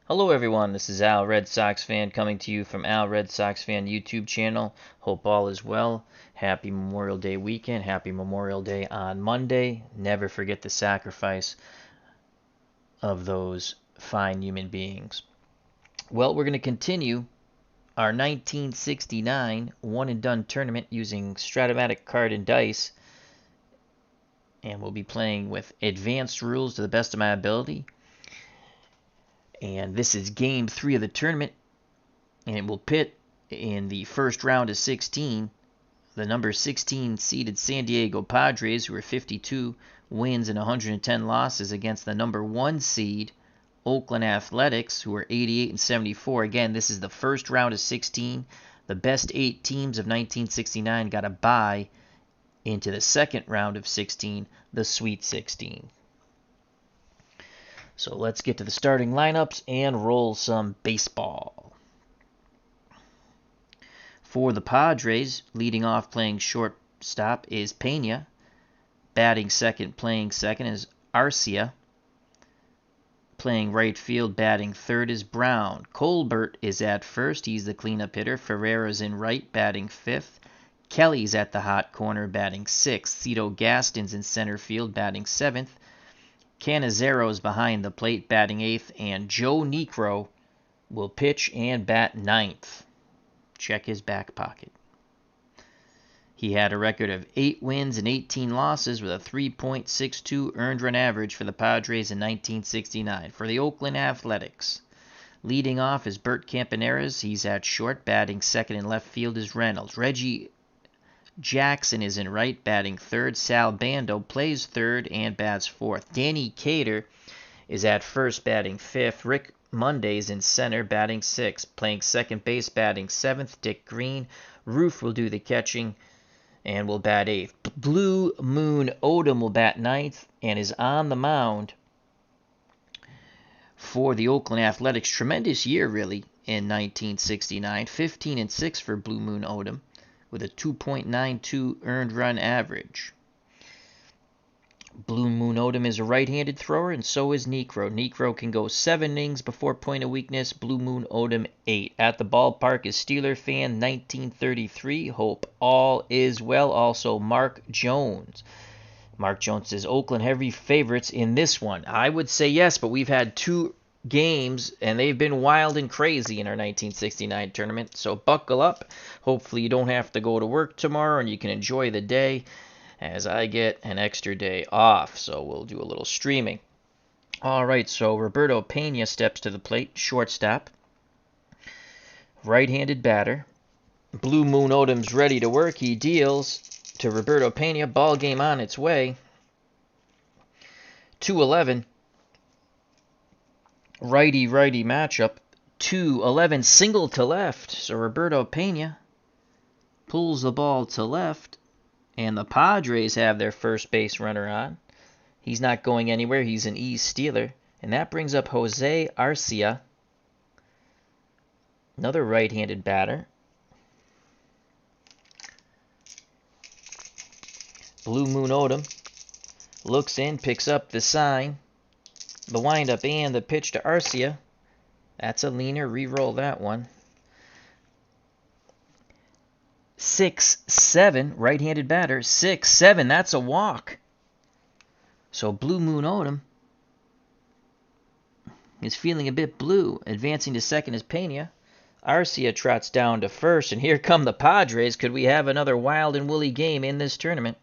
Hello everyone, this is Al Red Sox Fan coming to you from Al Red Sox Fan YouTube channel. Hope all is well. Happy Memorial Day weekend. Happy Memorial Day on Monday. Never forget the sacrifice of those fine human beings. Well, we're going to continue our 1969 one-and-done tournament using Strat-O-Matic Card&Dice. And we'll be playing with advanced rules to the best of my ability. And this is game 3 of the tournament, and it will pit in the first round of 16 the number 16 seeded San Diego Padres, who are 52 wins and 110 losses, against the number 1 seed Oakland Athletics, who are 88 and 74. Again, this is the first round of 16. The best 8 teams of 1969 got a bye into the second round of 16, the Sweet 16. So let's get to the starting lineups and roll some baseball. For the Padres, leading off playing shortstop is Pena. Batting second, playing second is Arcia. Playing right field, batting third is Brown. Colbert is at first. He's the cleanup hitter. Ferreira's in right, batting fifth. Kelly's at the hot corner, batting sixth. Cito Gaston's in center field, batting seventh. Canizaro's behind the plate, batting eighth, and Joe Niekro will pitch and bat ninth. Check his back pocket. He had a record of 8 wins and 18 losses with a 3.62 earned run average for the Padres in 1969. For the Oakland Athletics, leading off is Bert Campaneris. He's at short, batting second, and left field is Reynolds. Reggie Jackson is in right, batting third. Sal Bando plays third and bats fourth. Danny Cater is at first, batting fifth. Rick Monday is in center, batting sixth. Playing second base, batting seventh. Dick Green. Roof will do the catching and will bat eighth. Blue Moon Odom will bat ninth and is on the mound for the Oakland Athletics. Tremendous year, really, in 1969. 15 and 6 for Blue Moon Odom, with a 2.92 earned run average. Blue Moon Odom is a right-handed thrower, and so is Niekro. Niekro can go 7 innings before point of weakness. Blue Moon Odom 8. At the ballpark is Steeler fan 1933. Hope all is well. Also, Mark Jones. Mark Jones says Oakland heavy favorites in this one. I would say yes, but we've had 2 games, and they've been wild and crazy in our 1969 tournament. So buckle up. Hopefully you don't have to go to work tomorrow, and you can enjoy the day, as I get an extra day off. So we'll do a little streaming. All right, so Roberto Pena steps to the plate, shortstop. Right-handed batter. Blue Moon Odom's ready to work. He deals to Roberto Pena. Ball game on its way. 2-11. Righty-righty matchup. 2-11, single to left. So Roberto Pena pulls the ball to left, and the Padres have their first base runner on. He's not going anywhere. He's an East Steeler. And that brings up Jose Arcia, another right-handed batter. Blue Moon Odom looks in, picks up the sign, the windup, and the pitch to Arcia. That's a leaner. Re-roll that one. 6-7, right-handed batter. 6-7, that's a walk. So Blue Moon Odom is feeling a bit blue. Advancing to second is Pena. Arcia trots down to first, and here come the Padres. Could we have another wild and woolly game in this tournament?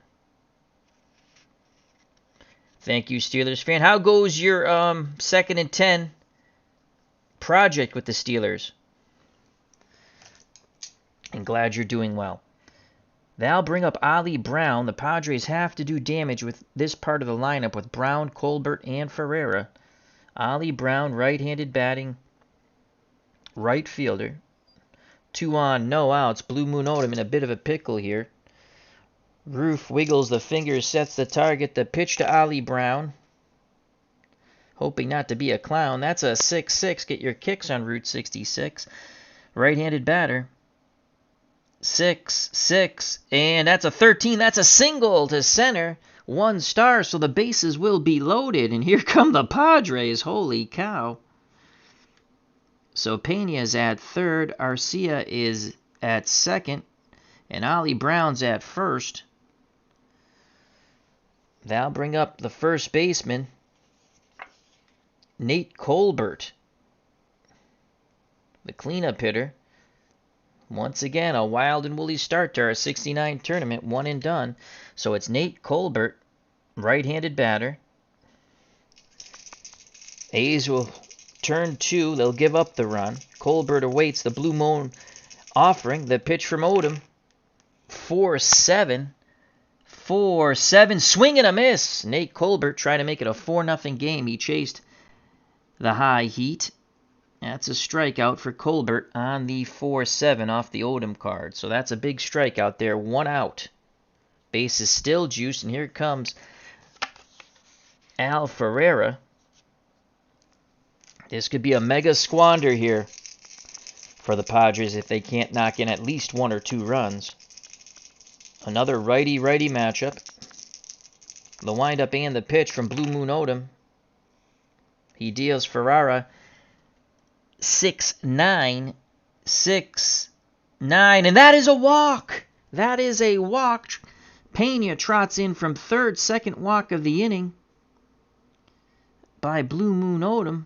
Thank you, Steelers fan. How goes your 2nd and 10 project with the Steelers? And glad you're doing well. They'll bring up Ali Brown. The Padres have to do damage with this part of the lineup with Brown, Colbert, and Ferreira. Ali Brown, right-handed batting, right fielder. 2 on, no outs. Blue Moon Odom in a bit of a pickle here. Roof wiggles the fingers, sets the target. The pitch to Ali Brown. Hoping not to be a clown. That's a 6-6. Get your kicks on Route 66. Right-handed batter. 6-6. And that's a 13. That's a single to center. 1 star, so the bases will be loaded. And here come the Padres. Holy cow. So Pena is at third, Arcia is at second, and Ollie Brown's at first. That'll bring up the first baseman, Nate Colbert, the cleanup hitter. Once again, a wild and woolly start to our 69 tournament, 1&done. So it's Nate Colbert, right-handed batter. A's will turn 2. They'll give up the run. Colbert awaits the Blue Moon offering. The pitch from Odom. 4-7. 4-7. Swing and a miss. Nate Colbert trying to make it a 4-0 game. He chased the high heat. That's a strikeout for Colbert on the 4-7 off the Odom card. So that's a big strikeout there. 1 out. Base is still juiced, and here comes Al Ferreira. This could be a mega squander here for the Padres if they can't knock in at least 1 or 2 runs. Another righty-righty matchup. The windup and the pitch from Blue Moon Odom. He deals Ferreira 6-9, 6-9, and that is a walk. That is a walk. Pena trots in from third, second walk of the inning by Blue Moon Odom.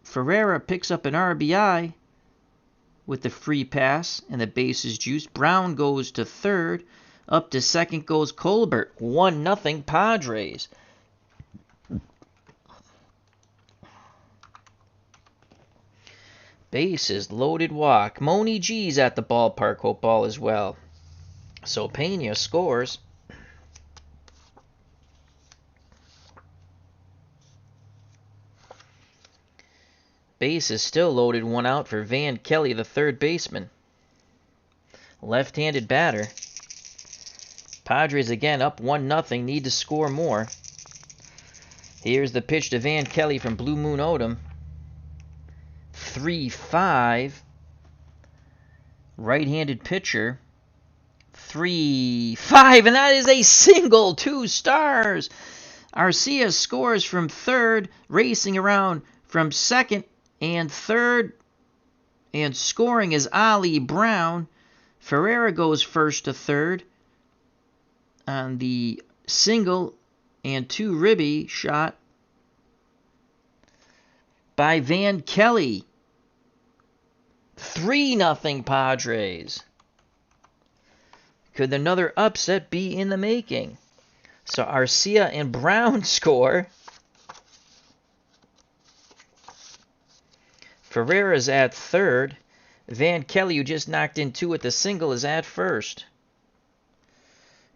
Ferreira picks up an RBI with the free pass, and the base is juiced. Brown goes to third. Up to second goes Colbert. 1-0 Padres. Bases loaded walk. Moni G's at the ballpark. Hope ball as well. So Pena scores. Base is still loaded. 1 out for Van Kelly, the third baseman. Left-handed batter. Padres again up 1-0. Need to score more. Here's the pitch to Van Kelly from Blue Moon Odom. 3-5. Right-handed pitcher. 3-5. And that is a single. 2 stars. Arcia scores from third. Racing around from second and third. And scoring is Ollie Brown. Ferreira goes first to third on the single and 2 ribby shot by Van Kelly. 3-0 Padres. Could another upset be in the making? So Arcia and Brown score. Ferreira's at third. Van Kelly, who just knocked in 2 at the single, is at first.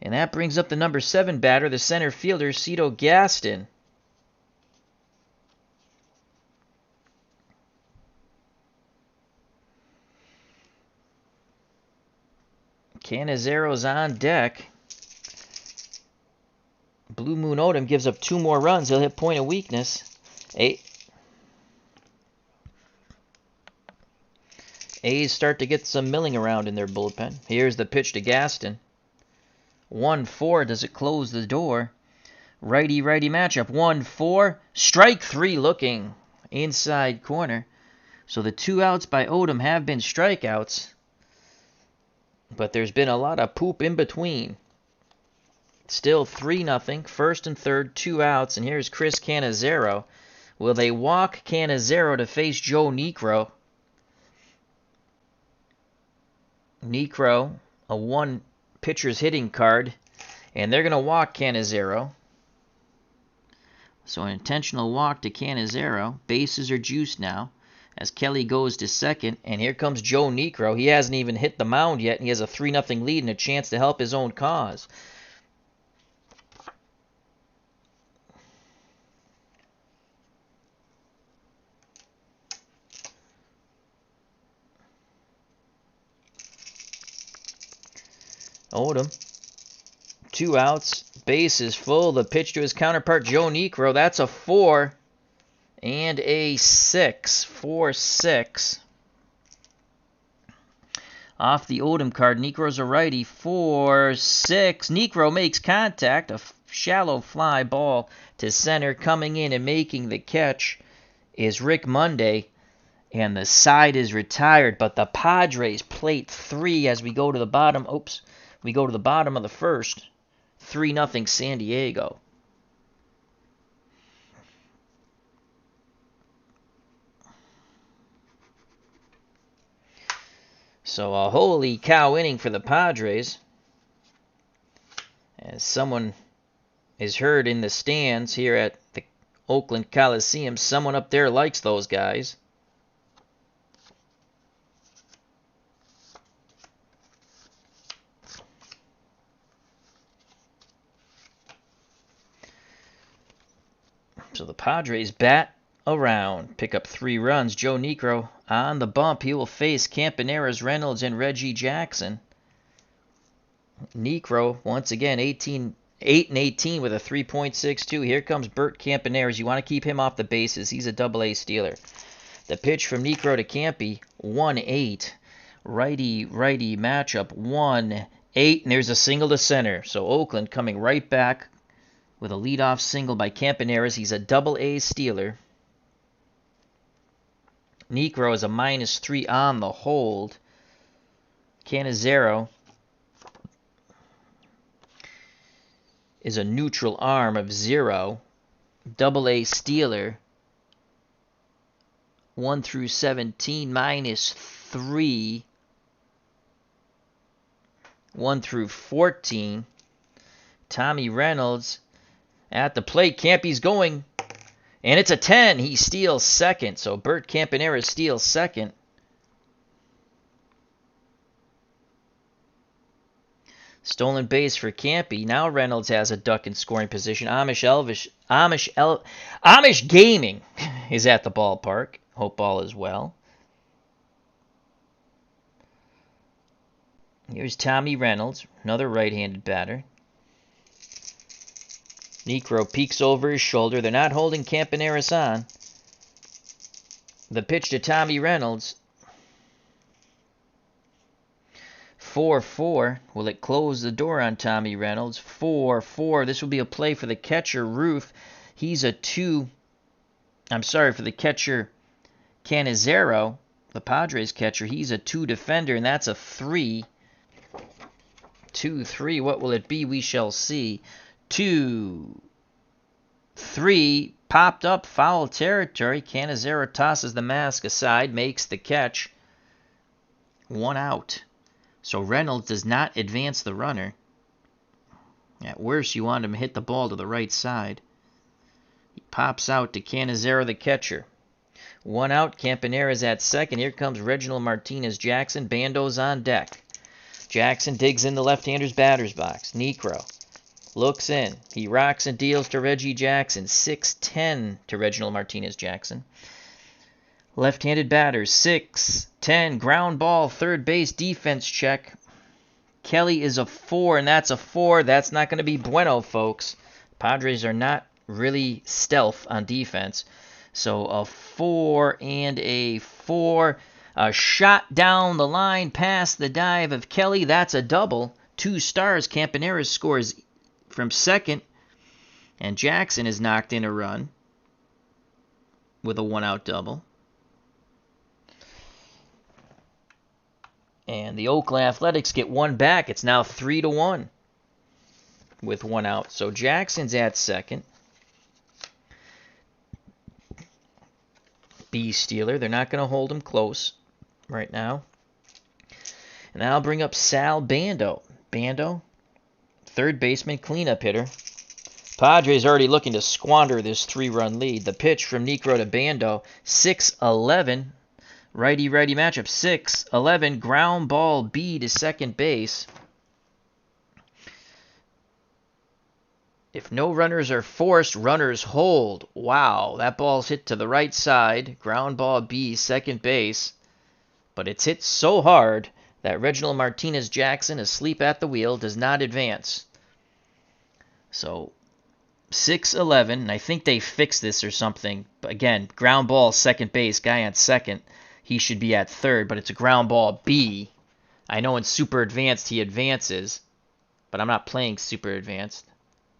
And that brings up the number 7 batter, the center fielder, Cito Gaston. Canizaro's on deck. Blue Moon Odom gives up 2 more runs. He'll hit point of weakness. A's start to get some milling around in their bullpen. Here's the pitch to Gaston. 1-4. Does it close the door? Righty-righty matchup. 1-4. Strike 3 looking. Inside corner. So the 2 outs by Odom have been strikeouts. But there's been a lot of poop in between. Still 3-0. First and third, 2 outs. And here's Chris Canizaro. Will they walk Canizaro to face Joe Niekro? Niekro, a 1 pitcher's hitting card. And they're going to walk Canizaro. So an intentional walk to Canizaro. Bases are juiced now as Kelly goes to second. And here comes Joe Niekro. He hasn't even hit the mound yet. And he has a 3-0 lead and a chance to help his own cause. Odom, 2 outs, base is full. The pitch to his counterpart, Joe Niekro. That's a 4 and a 6. 4-6. Off the Odom card, Niekro's a righty. 4-6. Niekro makes contact. A shallow fly ball to center. Coming in and making the catch is Rick Monday. And the side is retired, but the Padres plate 3 as we go to the bottom. Oops. We go to the bottom of the first. 3-0 San Diego. So a holy cow inning for the Padres. As someone is heard in the stands here at the Oakland Coliseum, someone up there likes those guys. So the Padres bat around, pick up 3 runs. Joe Niekro on the bump. He will face Campaneris, Reynolds, and Reggie Jackson. Niekro, once again, 8-18 with a 3.62. Here comes Bert Campaneris. You want to keep him off the bases. He's a Double-A stealer. The pitch from Niekro to Campy, 1-8. Righty-righty matchup, 1-8. And there's a single to center. So Oakland coming right back with a leadoff single by Campaneris. He's a Double-A stealer. Niekro is a -3 on the hold. Cannizzaro is a neutral arm of 0. Double-A stealer. 1 through 17 -3. 1 through 14. Tommy Reynolds at the plate. Campy's going. And it's a 10. He steals second. So Bert Campaneris steals second. Stolen base for Campy. Now Reynolds has a duck in scoring position. Amish Gaming is at the ballpark. Hope all is well. Here's Tommy Reynolds, another right-handed batter. Niekro peeks over his shoulder. They're not holding Campaneris on. The pitch to Tommy Reynolds. 4-4. Will it close the door on Tommy Reynolds? 4-4. This will be a play for the catcher, Ruth. He's a 2. I'm sorry, for the catcher, Cannizzaro, the Padres catcher. He's a 2 defender, and that's a 3. 2-3. What will it be? We shall see. 2-3. Popped up, foul territory. Cannizzaro tosses the mask aside, makes the catch. 1 out. So Reynolds does not advance the runner. At worst, you want him to hit the ball to the right side. He pops out to Cannizzaro, the catcher. 1 out. Campaneris at second. Here comes Reginald Martinez Jackson. Bando's on deck. Jackson digs in the left-hander's batter's box. Niekro looks in. He rocks and deals to Reggie Jackson. 6-10 to Reginald Martinez Jackson. Left-handed batter, 6-10. Ground ball, third base, defense check. Kelly is a 4, and that's a 4. That's not going to be bueno, folks. Padres are not really stealth on defense. So a 4 and a 4. A shot down the line past the dive of Kelly. That's a double. 2 stars. Campaneris scores from second. And Jackson has knocked in a run with a 1-out double. And the Oakland Athletics get 1 back. It's now 3-1 with 1 out. So Jackson's at second. B stealer. They're not going to hold him close right now. And I'll bring up Sal Bando. Bando, third baseman, cleanup hitter. Padres already looking to squander this 3-run lead. The pitch from Niekro to Bando, 6-11. Righty-righty matchup, 6-11. Ground ball B to second base. If no runners are forced, runners hold. Wow, that ball's hit to the right side. Ground ball B, second base. But it's hit so hard that Reginald Martinez Jackson, asleep at the wheel, does not advance. So 6-11, and I think they fixed this or something. But again, ground ball, second base, guy on second. He should be at third, but it's a ground ball B. I know in Super Advanced he advances, but I'm not playing Super Advanced.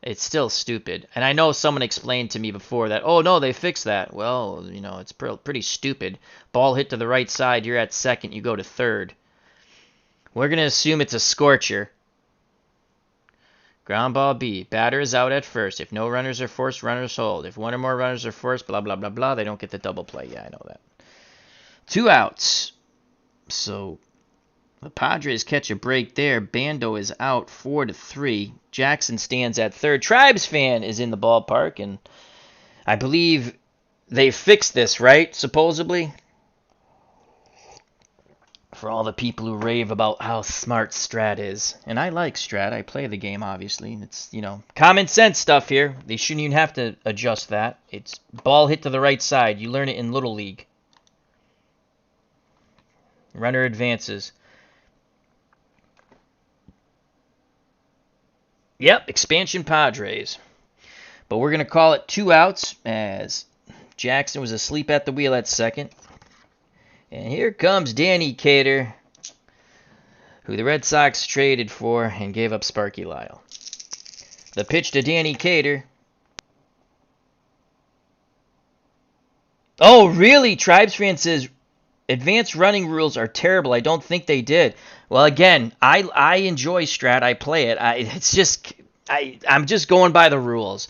It's still stupid. And I know someone explained to me before that, oh, no, they fixed that. Well, you know, it's pretty stupid. Ball hit to the right side, you're at second, you go to third. We're going to assume it's a scorcher. Ground ball B. Batter is out at first. If no runners are forced, runners hold. If one or more runners are forced, blah, blah, blah, blah, they don't get the double play. Yeah, I know that. 2 outs. So the Padres catch a break there. Bando is out 4-3. Jackson stands at third. Tribes fan is in the ballpark, and I believe they fixed this, right? Supposedly. For all the people who rave about how smart Strat is. And I like Strat. I play the game, obviously. It's, you know, common sense stuff here. They shouldn't even have to adjust that. It's ball hit to the right side. You learn it in Little League. Runner advances. Yep, expansion Padres. But we're going to call it 2 outs as Jackson was asleep at the wheel at second. And here comes Danny Cater, who the Red Sox traded for and gave up Sparky Lyle. The pitch to Danny Cater. Oh, really? Tribes fan says advanced running rules are terrible. I don't think they did. Well, again, I enjoy Strat. I play it. I'm just going by the rules.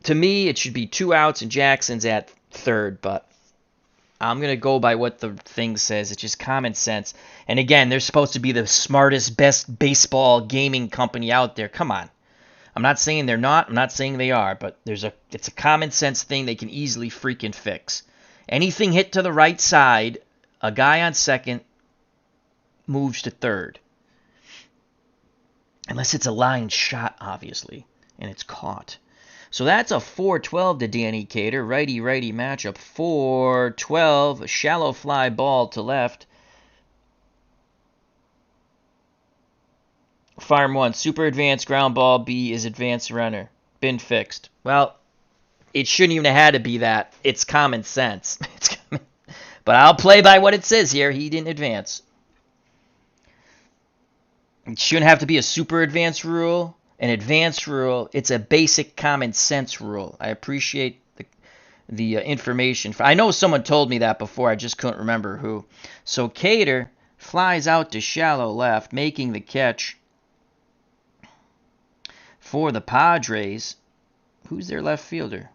To me, it should be 2 outs and Jackson's at third, but I'm going to go by what the thing says. It's just common sense. And again, they're supposed to be the smartest, best baseball gaming company out there. Come on. I'm not saying they're not. I'm not saying they are. But it's a common sense thing they can easily freaking fix. Anything hit to the right side, a guy on second moves to third. Unless it's a line shot, obviously, and it's caught. So that's a 4-12 to Danny Cater. Righty-righty matchup. 4-12. A shallow fly ball to left. Farm 1. Super advanced ground ball. B is advanced runner. Been fixed. Well, it shouldn't even have had to be that. It's common sense. But I'll play by what it says here. He didn't advance. It shouldn't have to be a super advanced rule. An advanced rule. It's a basic common sense rule. I appreciate the information. I know someone told me that before. I just couldn't remember who. So Cater flies out to shallow left, making the catch for the Padres. Who's their left fielder?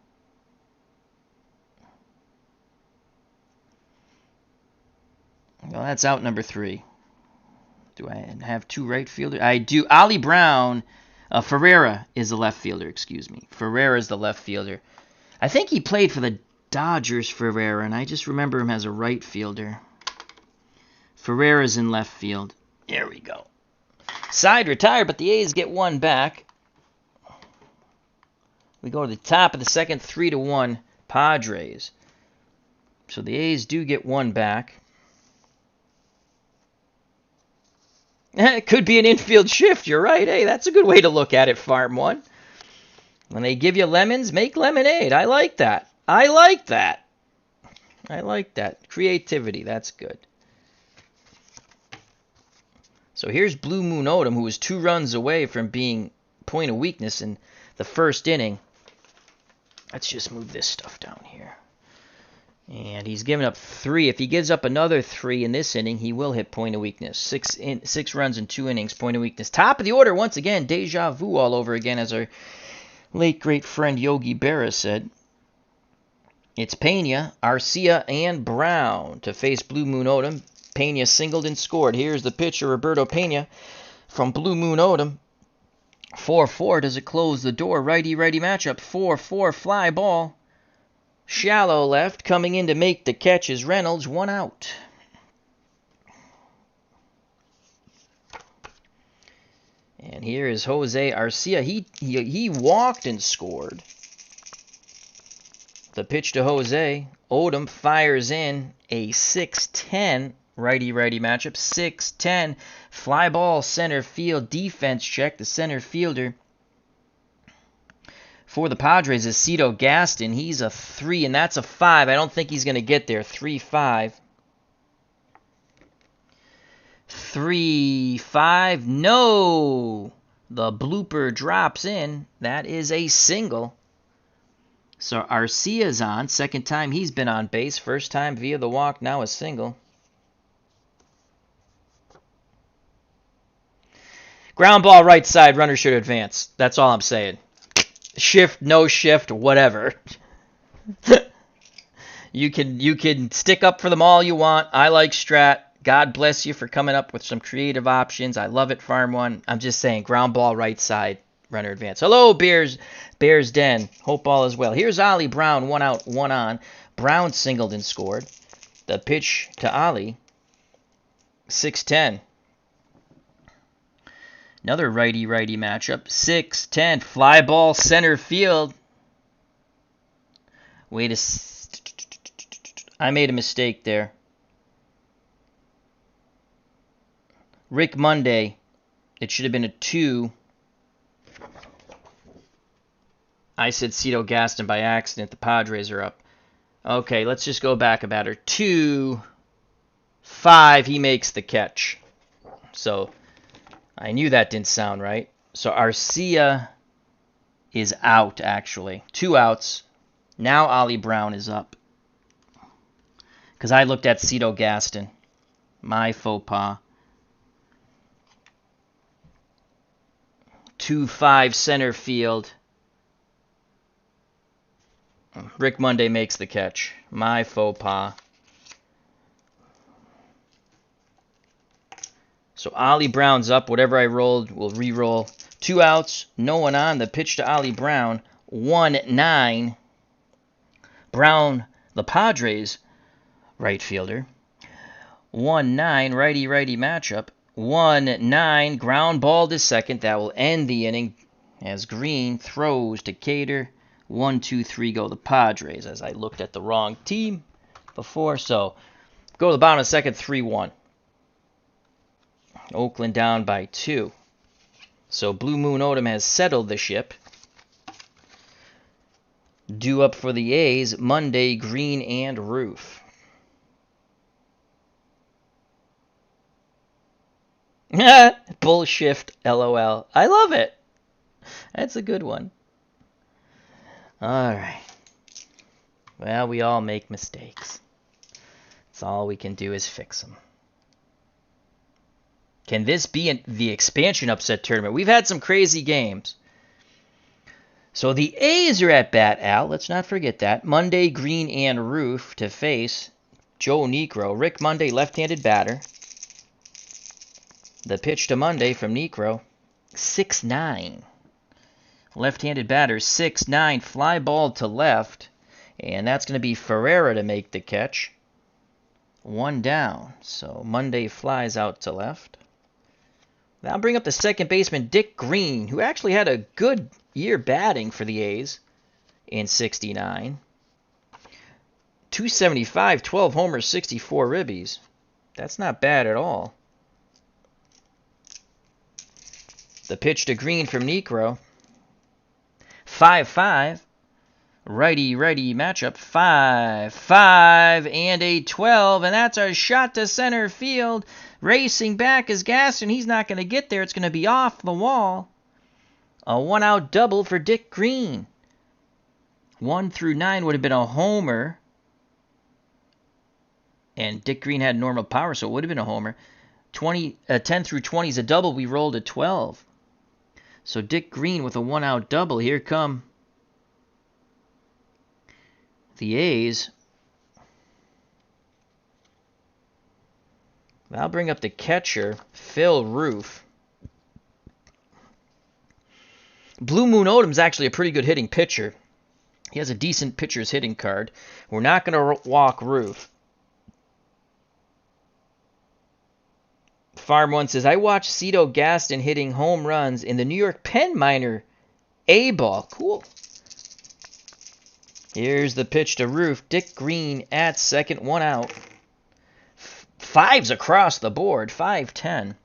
Well, that's out number 3. Do I have 2 right fielders? I do. Ollie Brown. Ferreira is the left fielder, excuse me. Ferreira is the left fielder. I think he played for the Dodgers, Ferreira, and I just remember him as a right fielder. Ferreira's in left field. There we go. Side retired, but the A's get 1 back. We go to the top of the second, 3-1 Padres. So the A's do get 1 back. It could be an infield shift. You're right. Hey, that's a good way to look at it, Farm 1. When they give you lemons, make lemonade. I like that. I like that. I like that. Creativity. That's good. So here's Blue Moon Odom, who was 2 runs away from being point of weakness in the first inning. Let's just move this stuff down here. And he's given up 3. If he gives up another 3 in this inning, he will hit point of weakness. 6 runs in 2 innings, point of weakness. Top of the order, once again, deja vu all over again, as our late great friend Yogi Berra said. It's Pena, Arcia, and Brown to face Blue Moon Odom. Pena singled and scored. Here's the pitcher, Roberto Pena, from Blue Moon Odom. 4-4. Does it close the door? Righty-righty matchup. 4-4 fly ball. Shallow left, coming in to make the catch is Reynolds, 1 out. And here is Jose Arcia. He walked and scored. The pitch to Jose. Odom fires in a 6-10 righty-righty matchup. 6-10 fly ball center field defense check. The center fielder for the Padres is Cito Gaston. He's a 3, and that's a 5. I don't think he's going to get there. 3-5. 3-5. No! The blooper drops in. That is a single. So Arcia's on. Second time he's been on base. First time via the walk. Now a single. Ground ball right side. Runner should advance. That's all I'm saying. Shift, no shift, whatever. You can stick up for them all you want. I like Strat. God bless you for coming up with some creative options. I love it, Farm One. I'm just saying, ground ball right side, runner advance. Hello, Bears Den. Hope all is well. Here's Ollie Brown, 1 out, 1 on. Brown singled and scored. The pitch to Ollie, 6-10. Another righty-righty matchup, 6-10. Fly ball center field. I made a mistake there. Rick Monday. It should have been a 2. I said Cito Gaston by accident. The Padres are up. Okay, let's just go back a batter. 2-5. He makes the catch. So I knew that didn't sound right. So Arcia is out, actually. 2 outs. Now Ollie Brown is up. Because I looked at Cito Gaston. My faux pas. 2-5 center field. Rick Monday makes the catch. My faux pas. So Ollie Brown's up. Whatever I rolled, we'll re-roll. 2 outs. No one on. The pitch to Ollie Brown. 1-9. Brown, the Padres right fielder. 1-9. Righty-righty matchup. 1-9. Ground ball to second. That will end the inning as Green throws to Cater. 1-2-3 go the Padres, as I looked at the wrong team before. So go to the bottom of the second, 3-1. Oakland down by 2. So Blue Moon Odom has settled the ship. Due up for the A's, Monday, Green and Roof. Bull shift, LOL. I love it. That's a good one. All right. Well, we all make mistakes. That's all we can do is fix them. Can this be the expansion upset tournament? We've had some crazy games. So the A's are at bat, Al. Let's not forget that. Monday, Green and Roof to face Joe Niekro. Rick Monday, left-handed batter. The pitch to Monday from Niekro, 6-9. Left-handed batter, 6-9. Fly ball to left. And that's going to be Ferreira to make the catch. 1 down. So Monday flies out to left. Now bring up the second baseman, Dick Green, who actually had a good year batting for the A's in 69. 275, 12 homers, 64 ribbies. That's not bad at all. The pitch to Green from Niekro. 5-5. Righty-righty matchup. 5-5 and a 12. And that's our shot to center field. Racing back is Gaston. He's not going to get there. It's going to be off the wall. A 1-out double for Dick Green. 1 through 9 would have been a homer. And Dick Green had normal power, so it would have been a homer. 10 through 20 is a double. We rolled a 12. So Dick Green with a 1-out double. Here come the A's. I'll bring up the catcher, Phil Roof. Blue Moon Odom's actually a pretty good hitting pitcher. He has a decent pitcher's hitting card. We're not going to walk Roof. Farm One says, I watched Cito Gaston hitting home runs in the New York Penn Minor A-ball. Cool. Here's the pitch to Roof. Dick Green at second, 1 out. 5s across the board, 5-10.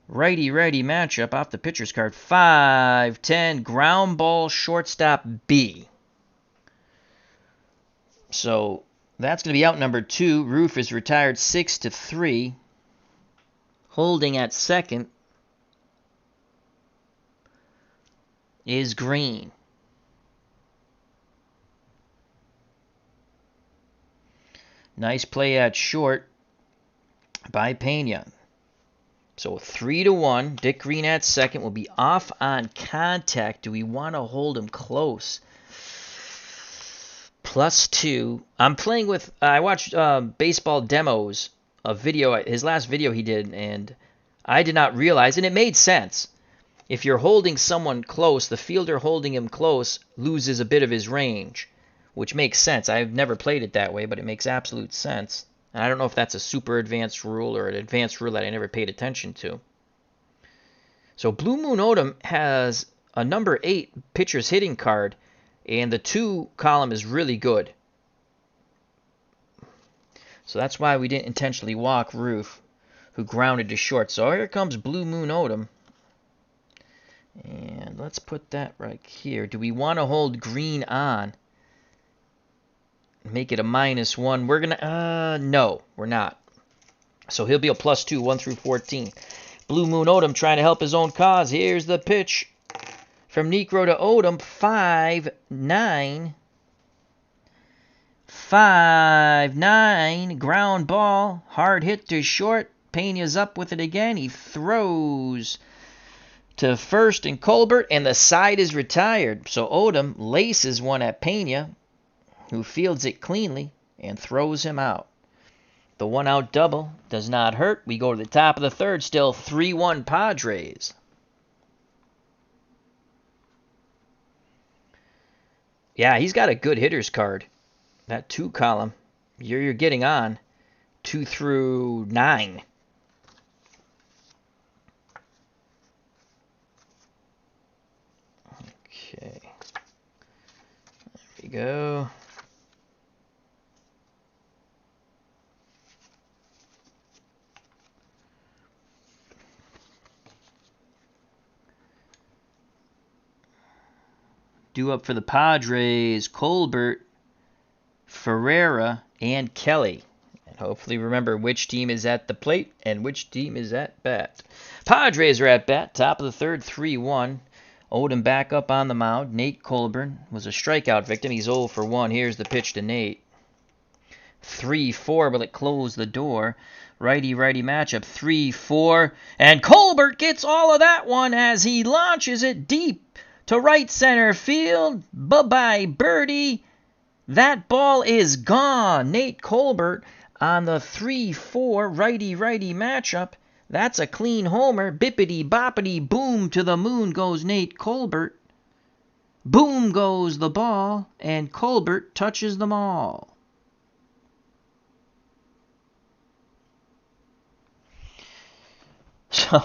Righty-righty matchup off the pitcher's card. 5-10. Ground ball, shortstop B. So that's going to be out number 2. Roof is retired 6-3. Holding at second. is green. Nice play at short by Pena. So 3-1. Dick Green at second will be off on contact. Do we want to hold him close? +2. I'm playing with. I watched baseball demos. A video, his last video he did, and I did not realize, and it made sense. If you're holding someone close, the fielder holding him close loses a bit of his range, which makes sense. I've never played it that way, but it makes absolute sense. And I don't know if that's a super advanced rule or an advanced rule that I never paid attention to. So Blue Moon Odom has a number 8 pitcher's hitting card, and the 2 column is really good. So that's why we didn't intentionally walk Roof, who grounded to short. So here comes Blue Moon Odom. And let's put that right here. Do we want to hold green on? Make it a -1. We're going to... no, we're not. So he'll be a +2, 1 through 14. Blue Moon Odom trying to help his own cause. Here's the pitch from Niekro to Odom. 5-9. 5-9. Ground ball. Hard hit to short. Pena's up with it again. He throws to first and Colbert, and the side is retired. So Odom laces one at Pena, who fields it cleanly and throws him out. The 1-out double does not hurt. We go to the top of the third, still 3-1 Padres. Yeah, he's got a good hitter's card. That 2 column, you're getting on 2 through 9. Okay. There we go. Due up for the Padres, Colbert, Ferreira, and Kelly. And hopefully remember which team is at the plate and which team is at bat. Padres are at bat, top of the third, 3-1. Odom back up on the mound. Nate Colburn was a strikeout victim. He's 0 for 1. Here's the pitch to Nate. 3-4, will it close the door? Righty-righty matchup, 3-4. And Colbert gets all of that one as he launches it deep to right center field. Bye-bye, birdie. That ball is gone. Nate Colbert on the 3-4 righty-righty matchup. That's a clean homer. Bippity-boppity boom, to the moon goes Nate Colbert. Boom goes the ball, and Colbert touches them all. So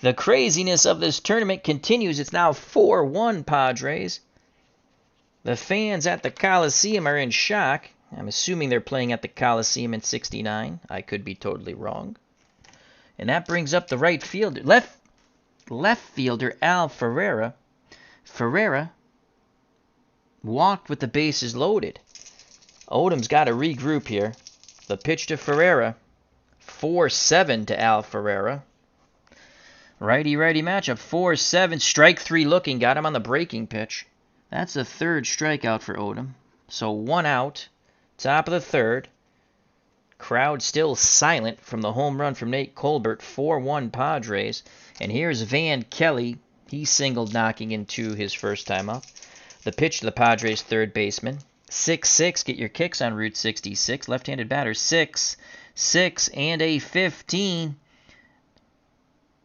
the craziness of this tournament continues. It's now 4-1 Padres. The fans at the Coliseum are in shock. I'm assuming they're playing at the Coliseum in '69. I could be totally wrong. And that brings up the right fielder. Left fielder Al Ferreira. Ferreira walked with the bases loaded. Odom's got to regroup here. The pitch to Ferreira. 4-7 to Al Ferreira. Righty-righty matchup. 4-7. Strike 3 looking. Got him on the breaking pitch. That's the third strikeout for Odom. So 1 out. Top of the third. Crowd still silent from the home run from Nate Colbert. 4-1 Padres. And here's Van Kelly. He singled, knocking into his first time up. The pitch to the Padres' third baseman. 6-6. Get your kicks on Route 66. Left-handed batter. 6-6 and a 15.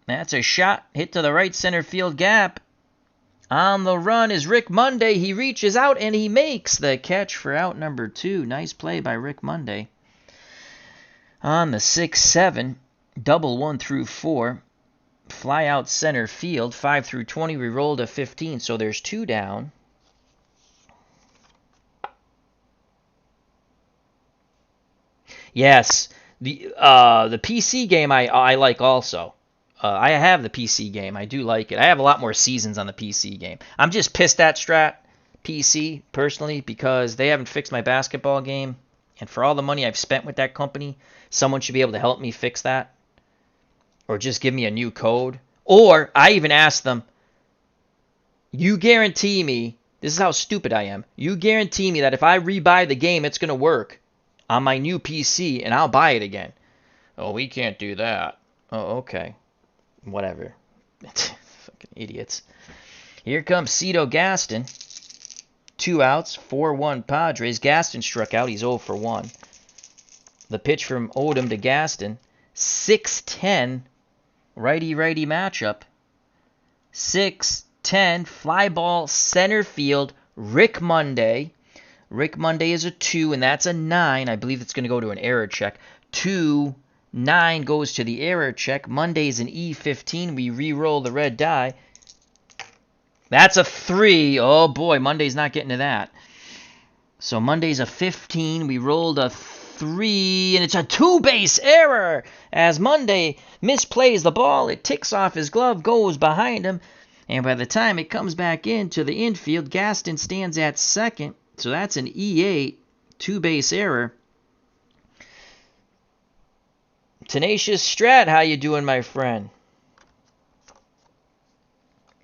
That's a shot hit to the right center field gap. On the run is Rick Monday. He reaches out and he makes the catch for out number 2. Nice play by Rick Monday. On the 6-7, double 1 through 4. Fly out center field. 5 through 20. We roll to 15. So there's 2 down. Yes, the PC game I like also. I have the PC game. I do like it. I have a lot more seasons on the PC game. I'm just pissed at Strat PC, personally, because they haven't fixed my basketball game. And for all the money I've spent with that company, someone should be able to help me fix that. Or just give me a new code. Or I even asked them, You guarantee me, this is how stupid I am. You guarantee me that if I rebuy the game, it's going to work on my new PC and I'll buy it again. Oh, we can't do that. Oh, okay. Whatever. Fucking idiots. Here comes Cito Gaston. 2 outs, 4-1 Padres. Gaston struck out. He's 0 for 1. The pitch from Odom to Gaston. 6-10 righty-righty matchup. 6-10 fly ball center field. Rick Monday. Rick Monday is a 2, and that's a 9. I believe it's going to go to an error check. 2, 9 goes to the error check. Monday's an E15. We re-roll the red die. That's a 3. Oh, boy. Monday's not getting to that. So Monday's a 15. We rolled a 3, and it's a 2-base error. As Monday misplays the ball, it ticks off his glove, goes behind him, and by the time it comes back into the infield, Gaston stands at second. So that's an E8, 2-base error. Tenacious Strat, how you doing, my friend?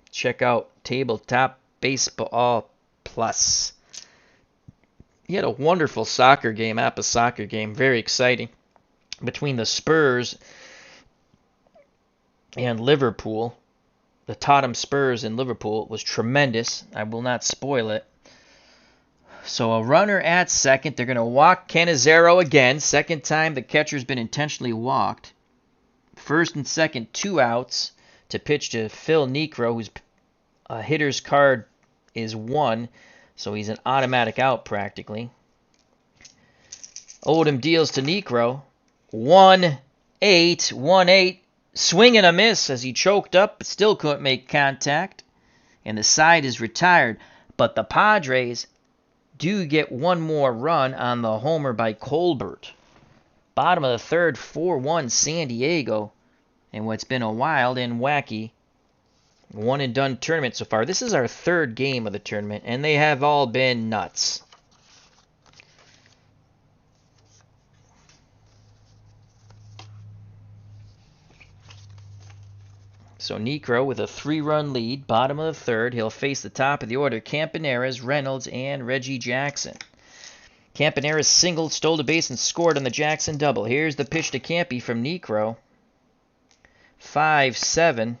Check out Tabletop Baseball Plus. He had a wonderful soccer game, APA soccer game, very exciting, between the Spurs and Liverpool. The Tottenham Spurs in Liverpool was tremendous. I will not spoil it. So a runner at second. They're going to walk Canizero again. Second time the catcher's been intentionally walked. First and second, 2 outs to pitch to Phil Niekro, whose hitter's card is 1. So he's an automatic out practically. Odom deals to Niekro. 1-8, 1-8. Swing and a miss as he choked up, but still couldn't make contact. And the side is retired. But the Padres do get one more run on the homer by Colbert. Bottom of the third, 4-1 San Diego. And what's been a wild and wacky one-and-done tournament so far. This is our 3rd game of the tournament, and they have all been nuts. So Niekro with a 3-run lead, bottom of the 3rd. He'll face the top of the order, Campaneris, Reynolds, and Reggie Jackson. Campaneris singled, stole the base, and scored on the Jackson double. Here's the pitch to Campy from Niekro. 5-7.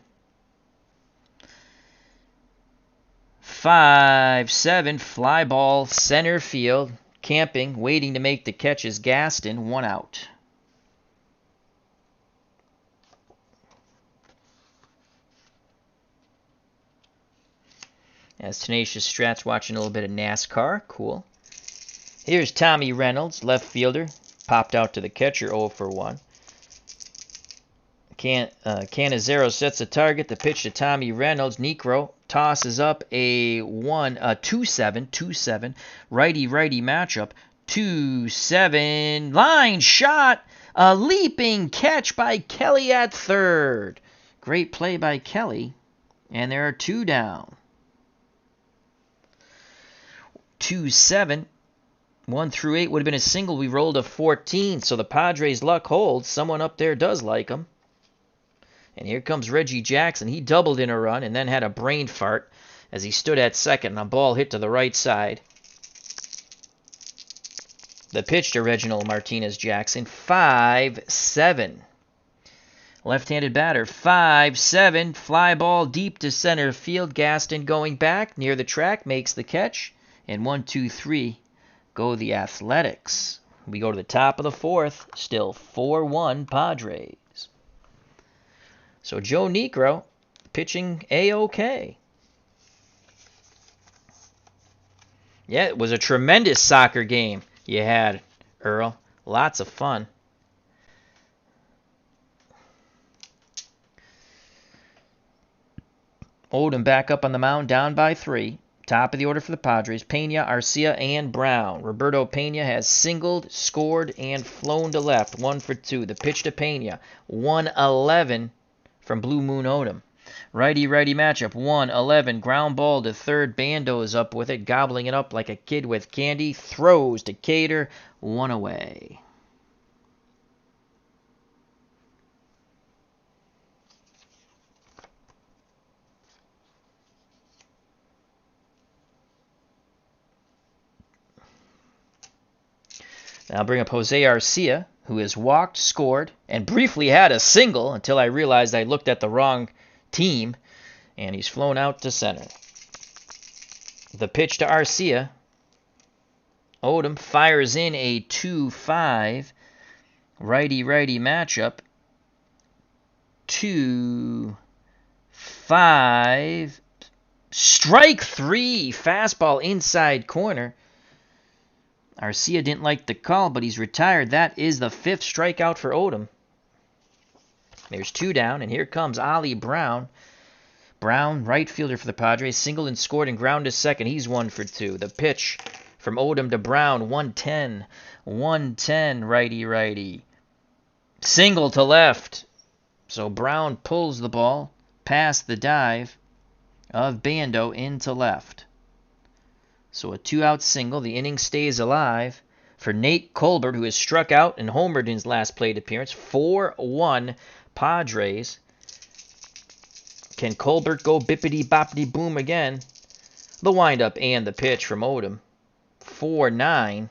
5-7, fly ball, center field. Camping, waiting to make the catch is Gaston, 1 out. As Tenacious Strat's watching a little bit of NASCAR, cool. Here's Tommy Reynolds, left fielder, popped out to the catcher, 0 for 1. Canizero sets the target, the pitch to Tommy Reynolds. Niekro tosses up a 2-7, righty-righty matchup. 2-7, line shot, a leaping catch by Kelly at third. Great play by Kelly, and there are 2 down. 2-7, 1 through 8 would have been a single. We rolled a 14, so the Padres' luck holds. Someone up there does like them. And here comes Reggie Jackson. He doubled in a run and then had a brain fart as he stood at second, and a ball hit to the right side. The pitch to Reginald Martinez Jackson, 5-7. Left-handed batter, 5-7. Fly ball deep to center field. Gaston going back near the track, makes the catch. And 1, 2, 3 go the Athletics. We go to the top of the 4th, still 4-1 Padres. So Joe Niekro pitching A-OK. Yeah, it was a tremendous soccer game you had, Earl. Lots of fun. Odom back up on the mound, down by 3. Top of the order for the Padres, Pena, Arcia, and Brown. Roberto Pena has singled, scored, and flown to left. 1 for 2. The pitch to Pena, 1-11 from Blue Moon Odom. Righty-righty matchup, 1-11. Ground ball to third. Bando is up with it, gobbling it up like a kid with candy. Throws to Cater, 1 away. Now I'll bring up Jose Arcia, who has walked, scored, and briefly had a single until I realized I looked at the wrong team, and he's flown out to center. The pitch to Arcia. Odom fires in a 2-5 righty-righty matchup. 2-5. Strike 3. Fastball inside corner. Arcia didn't like the call, but he's retired. That is the 5th strikeout for Odom. There's 2 down, and here comes Ollie Brown. Brown, right fielder for the Padres, singled and scored and ground to second. He's 1 for 2. The pitch from Odom to Brown, 1-10. 1-10, righty-righty. Single to left. So Brown pulls the ball past the dive of Bando into left. So a 2-out single. The inning stays alive for Nate Colbert, who has struck out and homered in his last plate appearance. 4-1 Padres. Can Colbert go bippity-boppity-boom again? The windup and the pitch from Odom. 4-9.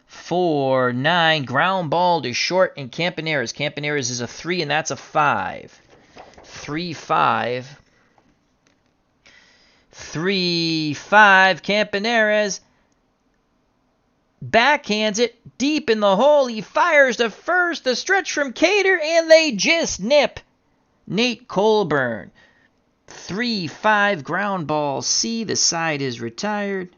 4-9. Ground ball to short and Campaneris. Campaneris is a 3, and that's a 5. 3-5. 3-5. Campaneris backhands it deep in the hole. He fires to first. The stretch from Cater, and they just nip Nate Colburn. 3-5 ground ball C. The side is retired.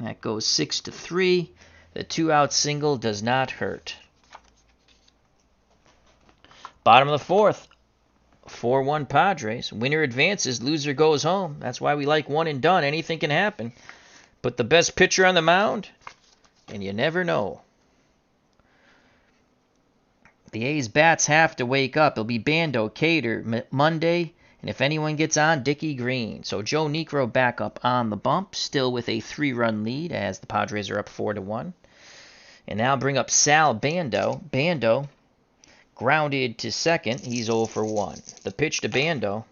That goes 6-3. The 2-out single does not hurt. Bottom of the 4th. 4-1 Padres. Winner advances, loser goes home. That's why we like 1-and-done. Anything can happen. Put the best pitcher on the mound, and you never know. The A's bats have to wake up. It'll be Bando, Cater, Monday, and if anyone gets on, Dickie Green. So Joe Niekro back up on the bump, still with a 3-run lead as the Padres are up 4-1. And now bring up Sal Bando. Bando grounded to second. He's 0 for 1. The pitch to Bando.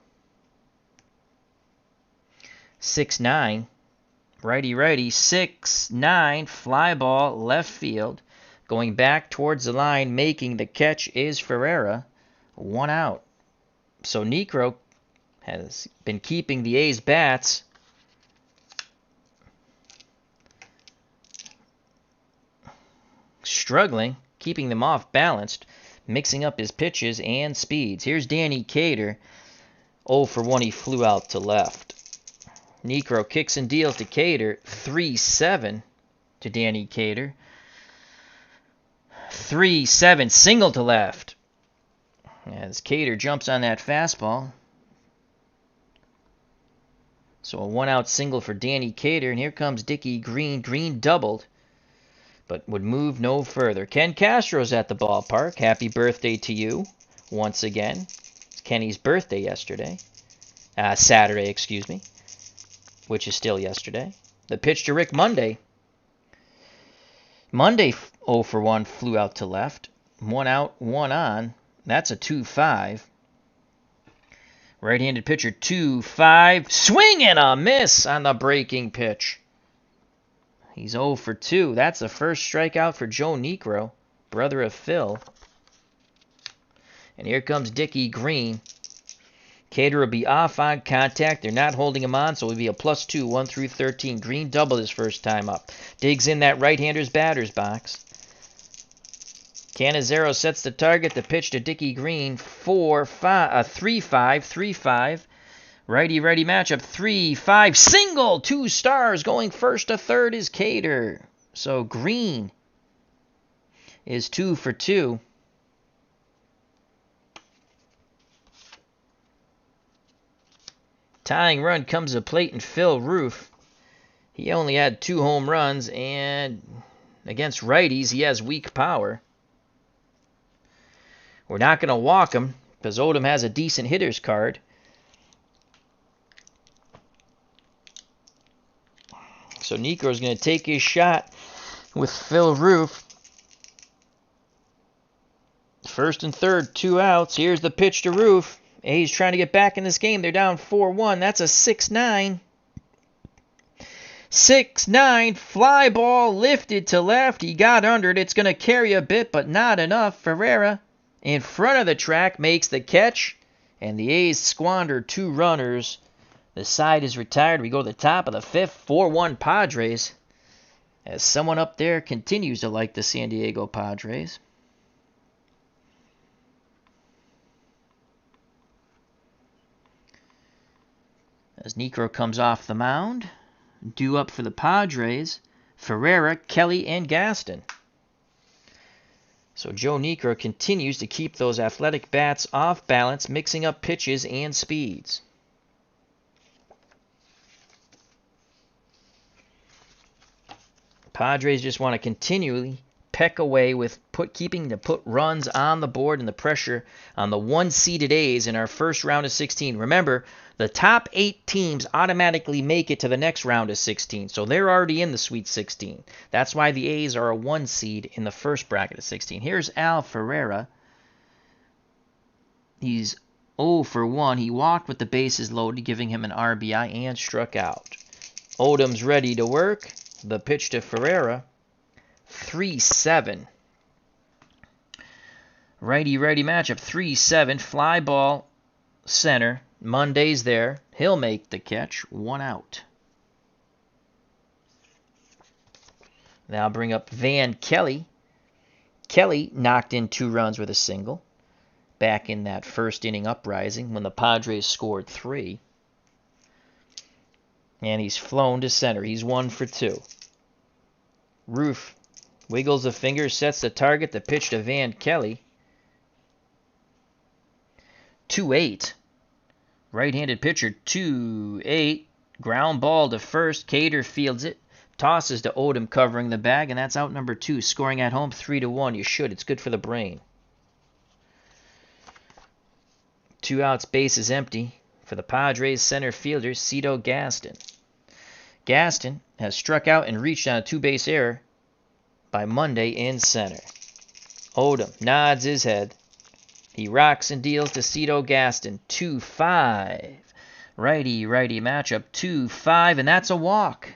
6-9. Righty-righty. 6-9. Fly ball left field. Going back towards the line, making the catch is Ferreira. 1 out. So Niekro has been keeping the A's bats struggling, keeping them off balanced, mixing up his pitches and speeds. Here's Danny Cater. 0 for 1, he flew out to left. Niekro kicks and deals to Cater. 3-7 to Danny Cater. 3-7, single to left. As Cater jumps on that fastball. So a 1-out single for Danny Cater, and here comes Dickie Green. Green doubled, but would move no further. Ken Castro's at the ballpark. Happy birthday to you once again. It's Kenny's birthday yesterday. Saturday, excuse me, which is still yesterday. The pitch to Rick Monday. Monday 0 for 1, flew out to left. 1 out, 1 on. That's a 2-5. Right-handed pitcher, 2-5. Swing and a miss on the breaking pitch. He's 0 for 2. That's the first strikeout for Joe Niekro, brother of Phil. And here comes Dickie Green. Cater will be off on contact. They're not holding him on, so it'll be a +2, 1 through 13. Green doubled his first time up. Digs in that right-hander's batter's box. Canizero sets the target. The pitch to Dickie Green. 3-5. Righty-righty matchup. 3-5. Single. 2 stars. Going first to third is Cater. So Green is 2 for 2. Tying run comes to plate and Phil Roof. He only had 2 home runs, and against righties, he has weak power. We're not going to walk him because Odom has a decent hitter's card. So Niekro is going to take his shot with Phil Roof. First and third, 2 outs. Here's the pitch to Roof. A's trying to get back in this game. They're down 4-1. That's a 6-9. 6-9, fly ball lifted to left. He got under it. It's going to carry a bit, but not enough. Ferreira in front of the track makes the catch, and the A's squander 2 runners. The side is retired. We go to the top of the 5th, 4-1 Padres, as someone up there continues to like the San Diego Padres. As Niekro comes off the mound, due up for the Padres, Ferreira, Kelly, and Gaston. So Joe Niekro continues to keep those athletic bats off balance, mixing up pitches and speeds. Padres just want to continually peck away with keeping to put runs on the board and the pressure on the 1-seeded A's in our first round of 16. Remember, the top 8 teams automatically make it to the next round of 16, so they're already in the Sweet 16. That's why the A's are a 1 seed in the first bracket of 16. Here's Al Ferreira. He's 0 for 1. He walked with the bases loaded, giving him an RBI, and struck out. Odom's ready to work. The pitch to Ferreira. 3-7. Righty-righty matchup. 3-7. Fly ball center. Monday's there. He'll make the catch. 1 out. Now bring up Van Kelly. Kelly knocked in 2 runs with a single back in that first inning uprising when the Padres scored 3. And he's flown to center. He's 1 for 2. Roof wiggles the finger, sets the target. The pitch to Van Kelly. 2-8. Right-handed pitcher, 2-8. Ground ball to first. Cater fields it. Tosses to Odom covering the bag, and that's out number 2. Scoring at home, 3-1. You should. It's good for the brain. 2 outs, base is empty for the Padres center fielder, Cito Gaston. Gaston has struck out and reached on a 2-base error by Monday in center. Odom nods his head. He rocks and deals to Cito Gaston. 2-5. Righty-righty matchup. 2-5, and that's a walk.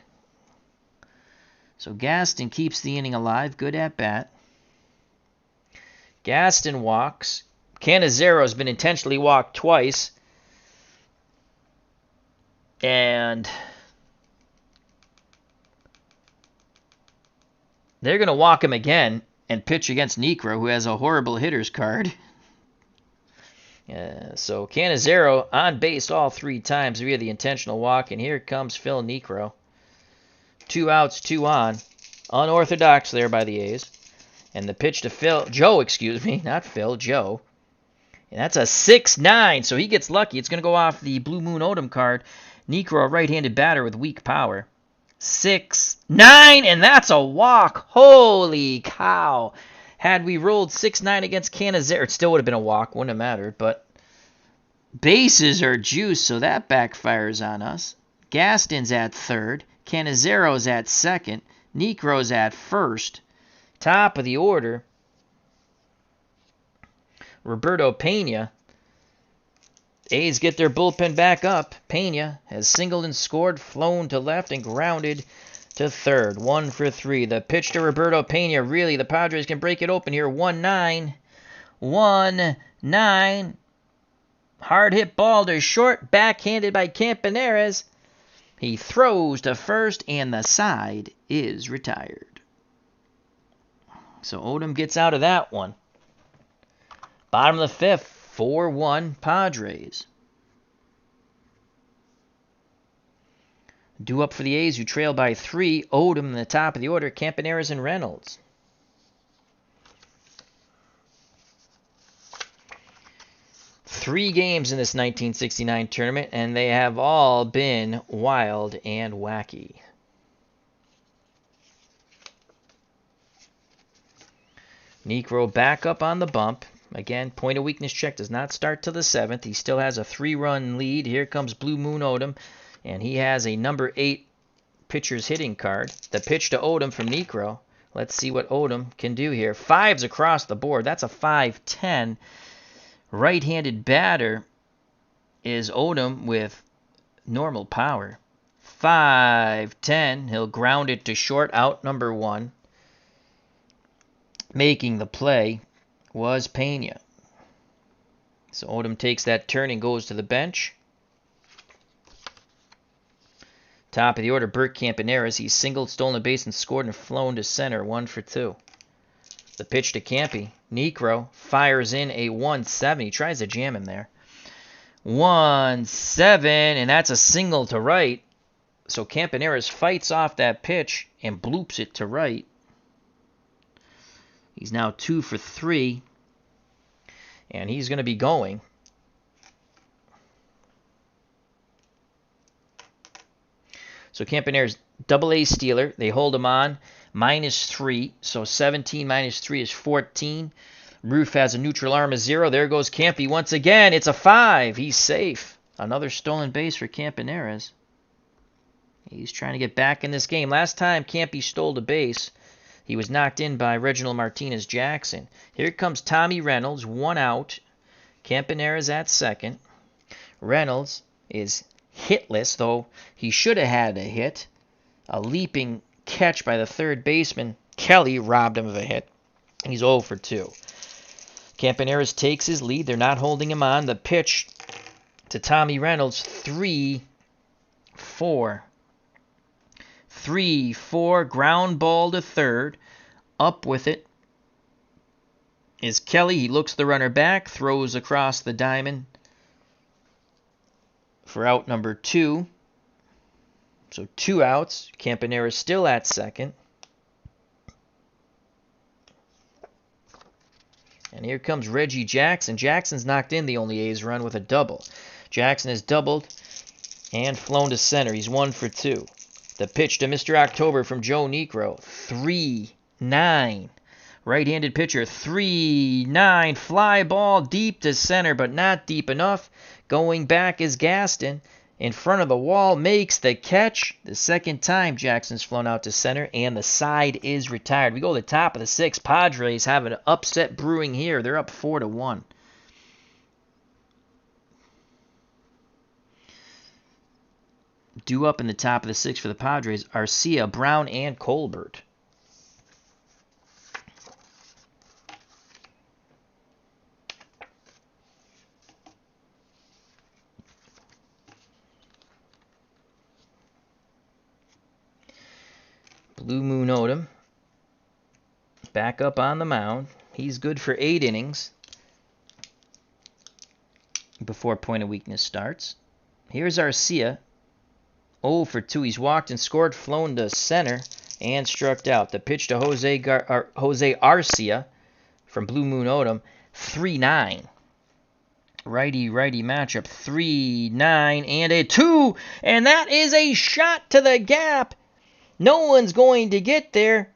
So Gaston keeps the inning alive. Good at bat. Gaston walks. Canizaro's been intentionally walked twice. And they're going to walk him again and pitch against Niekro, who has a horrible hitter's card. So Canizaro on base all 3 times via the intentional walk, and here comes Phil Niekro. 2 outs, 2 on. Unorthodox there by the A's. And the pitch to Joe, not Phil, Joe. And that's a 6-9, so he gets lucky. It's going to go off the Blue Moon Odom card. Niekro, a right-handed batter with weak power. 6-9, and that's a walk. Holy cow. Had we rolled 6-9 against Canizaro, it still would have been a walk. Wouldn't have mattered, but bases are juiced, so that backfires on us. Gaston's at third. Canizaro's at second. Niekro's at first. Top of the order, Roberto Pena. A's get their bullpen back up. Pena has singled and scored, flown to left, and grounded to third. 1 for 3. The pitch to Roberto Pena. Really, the Padres can break it open here. 1-9. 1-9. Hard hit ball to short. Backhanded by Campaneris. He throws to first, and the side is retired. So Odom gets out of that one. Bottom of the 5th, 4-1 Padres. Due up for the A's, who trail by 3. Odom in the top of the order, Campaneris and Reynolds. Three games in this 1969 tournament, and they have all been wild and wacky. Niekro back up on the bump. Again, point of weakness check does not start till the 7th. He still has a 3-run lead. Here comes Blue Moon Odom, and he has a number 8 pitcher's hitting card. The pitch to Odom from Niekro. Let's see what Odom can do here. 5s across the board. That's a 5-10. Right-handed batter is Odom with normal power. 5-10. He'll ground it to short, out number 1. Making the play was Pena. So Odom takes that turn and goes to the bench. Top of the order, Bert Campaneris. He's singled, stolen a base, and scored and flown to center, 1-for-2. The pitch to Campy. Niekro fires in a 1-7. He tries to jam him there. 1-7, and that's a single to right. So Campaneris fights off that pitch and bloops it to right. He's now 2-for-3, and he's going to be going. So Campaneris, double-A stealer. They hold him on, -3. So 17 minus 3 is 14. Roof has a neutral arm of 0. There goes Campy once again. It's a 5. He's safe. Another stolen base for Campaneris. He's trying to get back in this game. Last time Campy stole a base, he was knocked in by Reginald Martinez-Jackson. Here comes Tommy Reynolds, 1 out. Campaneris at second. Reynolds is hitless, though he should have had a hit. A leaping catch by the third baseman. Kelly robbed him of a hit. He's 0-for-2. Campaneris takes his lead. They're not holding him on. The pitch to Tommy Reynolds, 3-4. 3-4, ground ball to third. Up with it is Kelly. He looks the runner back, throws across the diamond for out number 2. So 2 outs. Campaneris still at second. And here comes Reggie Jackson. Jackson's knocked in the only A's run with a double. Jackson has doubled and flown to center. He's 1-for-2. The pitch to Mr. October from Joe Niekro. 3-9. Right-handed pitcher. 3-9. Fly ball deep to center, but not deep enough. Going back is Gaston. In front of the wall, makes the catch. The second time Jackson's flown out to center, and the side is retired. We go to the top of the 6th. Padres have an upset brewing here. They're up 4-1. Due up in the top of the 6th for the Padres, Arcia, Brown, and Colbert. Blue Moon Odom back up on the mound. He's good for 8 innings before point of weakness starts. Here's Arcia, 0-for-2. He's walked and scored, flown to center, and struck out. The pitch to Jose Arcia from Blue Moon Odom, 3-9. Righty-righty matchup, 3-9 and a 2, and that is a shot to the gap. No one's going to get there.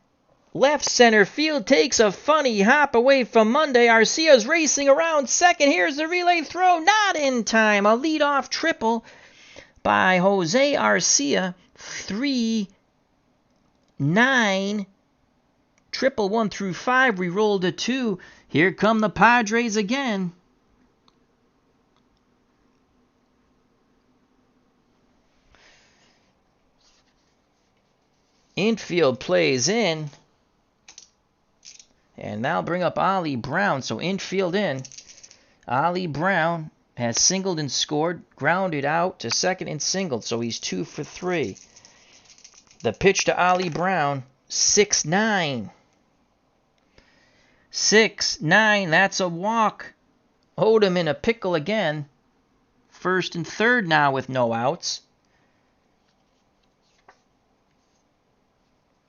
Left center field takes a funny hop away from Monday. Arcia's racing around second. Here's the relay throw. Not in time. A leadoff triple by Jose Arcia. 3-9. Triple 1 through 5. We rolled a 2. Here come the Padres again. Infield plays in. And now bring up Ollie Brown. So infield in. Ollie Brown has singled and scored. Grounded out to second and singled. So he's 2-for-3. The pitch to Ollie Brown. 6-9. 6-9. That's a walk. Odom in a pickle again. First and third now with no outs.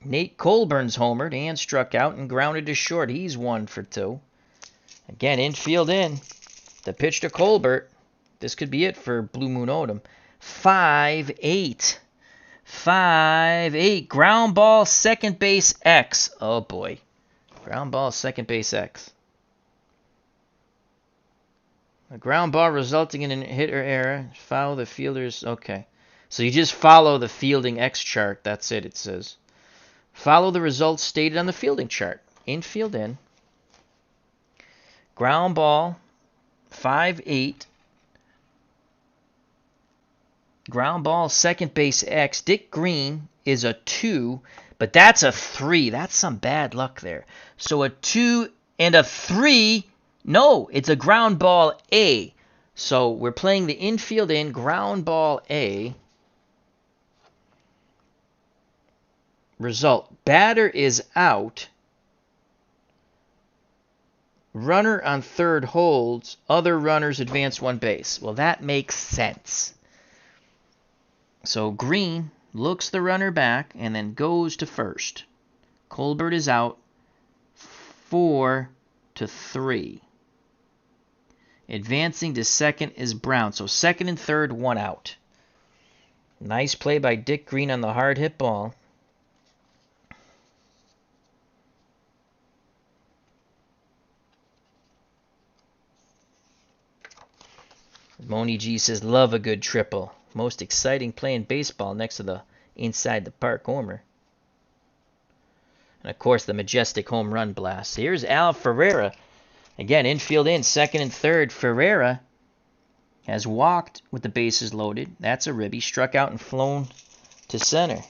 Nate Colburn's homered and struck out and grounded to short. He's 1-for-2. Again, infield in. The pitch to Colbert. This could be it for Blue Moon Odom. 5-8. 5-8. Ground ball, second base, X. Oh, boy. Ground ball, second base, X. A ground ball resulting in a hit or error. Follow the fielder's... Okay. So you just follow the fielding X chart. That's it, it says. Follow the results stated on the fielding chart. Infield in. Ground ball, 5-8. Ground ball, second base X. Dick Green is a 2, but that's a 3. That's some bad luck there. So a 2 and a 3. No, it's a ground ball A. So we're playing the infield in, ground ball A. Result, batter is out. Runner on third holds. Other runners advance one base. Well, that makes sense. So Green looks the runner back and then goes to first. Colbert is out 4-3. Advancing to second is Brown. So second and third, 1 out. Nice play by Dick Green on the hard hit ball. Moni G says, love a good triple. Most exciting play in baseball next to the inside the park homer. And of course the majestic home run blast. Here's Al Ferreira. Again, infield in, second and third. Ferreira has walked with the bases loaded. That's a ribby. Struck out and flown to center.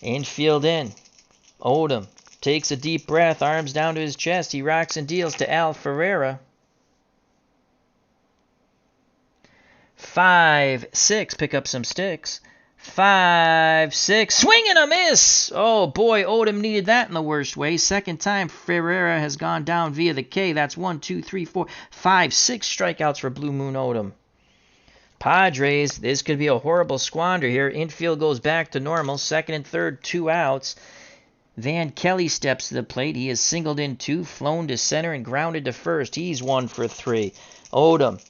Infield in. Odom takes a deep breath, arms down to his chest. He rocks and deals to Al Ferreira. 5-6, pick up some sticks. 5-6, swing and a miss. Oh boy, Odom needed that in the worst way. Second time Ferreira has gone down via the K. That's 1, 2, 3, 4, 5, 6 strikeouts for Blue Moon Odom. Padres, this could be a horrible squander here. Infield goes back to normal. Second and third, 2 outs. Van Kelly steps to the plate. He is singled in 2, flown to center, and grounded to first. He's 1 for 3. Odom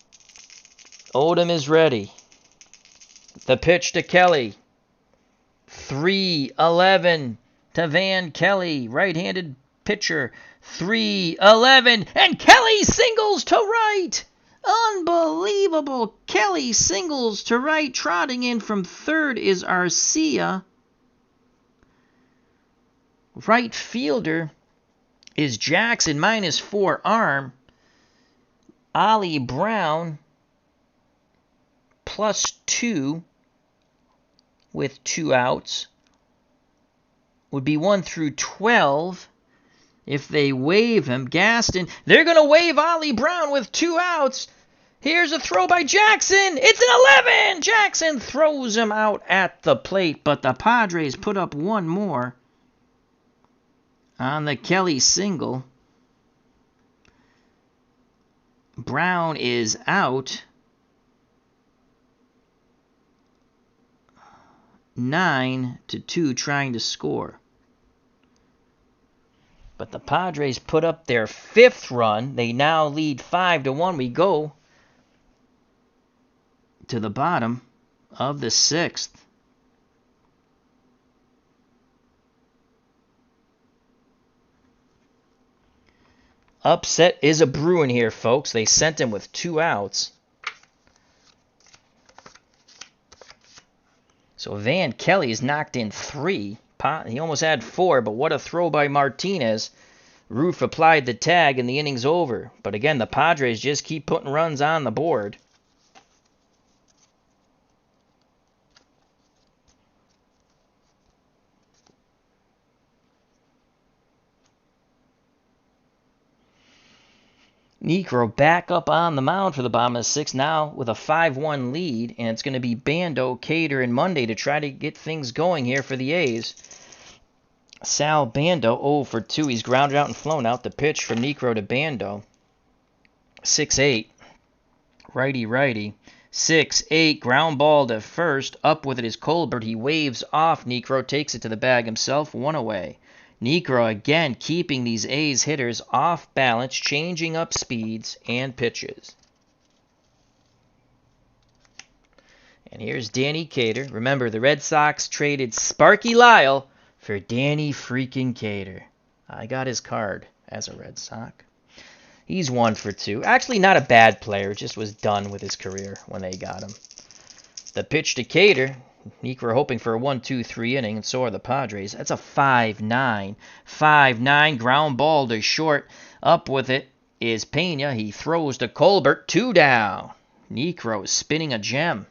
is ready. The pitch to Kelly. 3-11 to Van Kelly. Right-handed pitcher. 3-11. And Kelly singles to right. Unbelievable. Kelly singles to right. Trotting in from third is Arcia. Right fielder is Jackson, -4 arm. Ollie Brown +2 with 2 outs would be 1 through 12 if they waive him. Gaston, they're going to waive Ollie Brown with 2 outs. Here's a throw by Jackson. It's an 11. Jackson throws him out at the plate, but the Padres put up 1 more on the Kelly single. Brown is out. 9-2 trying to score. But the Padres put up their 5th run. They now lead 5-1. We go to the bottom of the 6th. Upset is a brewing here, folks. They sent him with 2 outs. So Van Kelly is knocked in 3. He almost had 4, but what a throw by Martinez. Roof applied the tag and the inning's over. But again, the Padres just keep putting runs on the board. Niekro back up on the mound for the bottom of the 6th now with a 5-1 lead, and it's going to be Bando, Cater, and Monday to try to get things going here for the A's. Sal Bando 0 for 2. He's grounded out and flown out. The pitch from Niekro to Bando. 6-8. Righty. 6-8. Ground ball to first. Up with it is Colbert. He waves off Niekro. Takes it to the bag himself. 1 away. Niekro again keeping these A's hitters off balance, changing up speeds and pitches. And here's Danny Cater. Remember, the Red Sox traded Sparky Lyle for Danny freaking Cater. I got his card as a Red Sox. He's 1 for 2. Actually, not a bad player. Just was done with his career when they got him. The pitch to Cater. Niekro hoping for a 1-2-3 inning, and so are the Padres. That's a 5-9. 5-9, ground ball to short. Up with it is Pena. He throws to Colbert. 2 down. Niekro spinning a gem.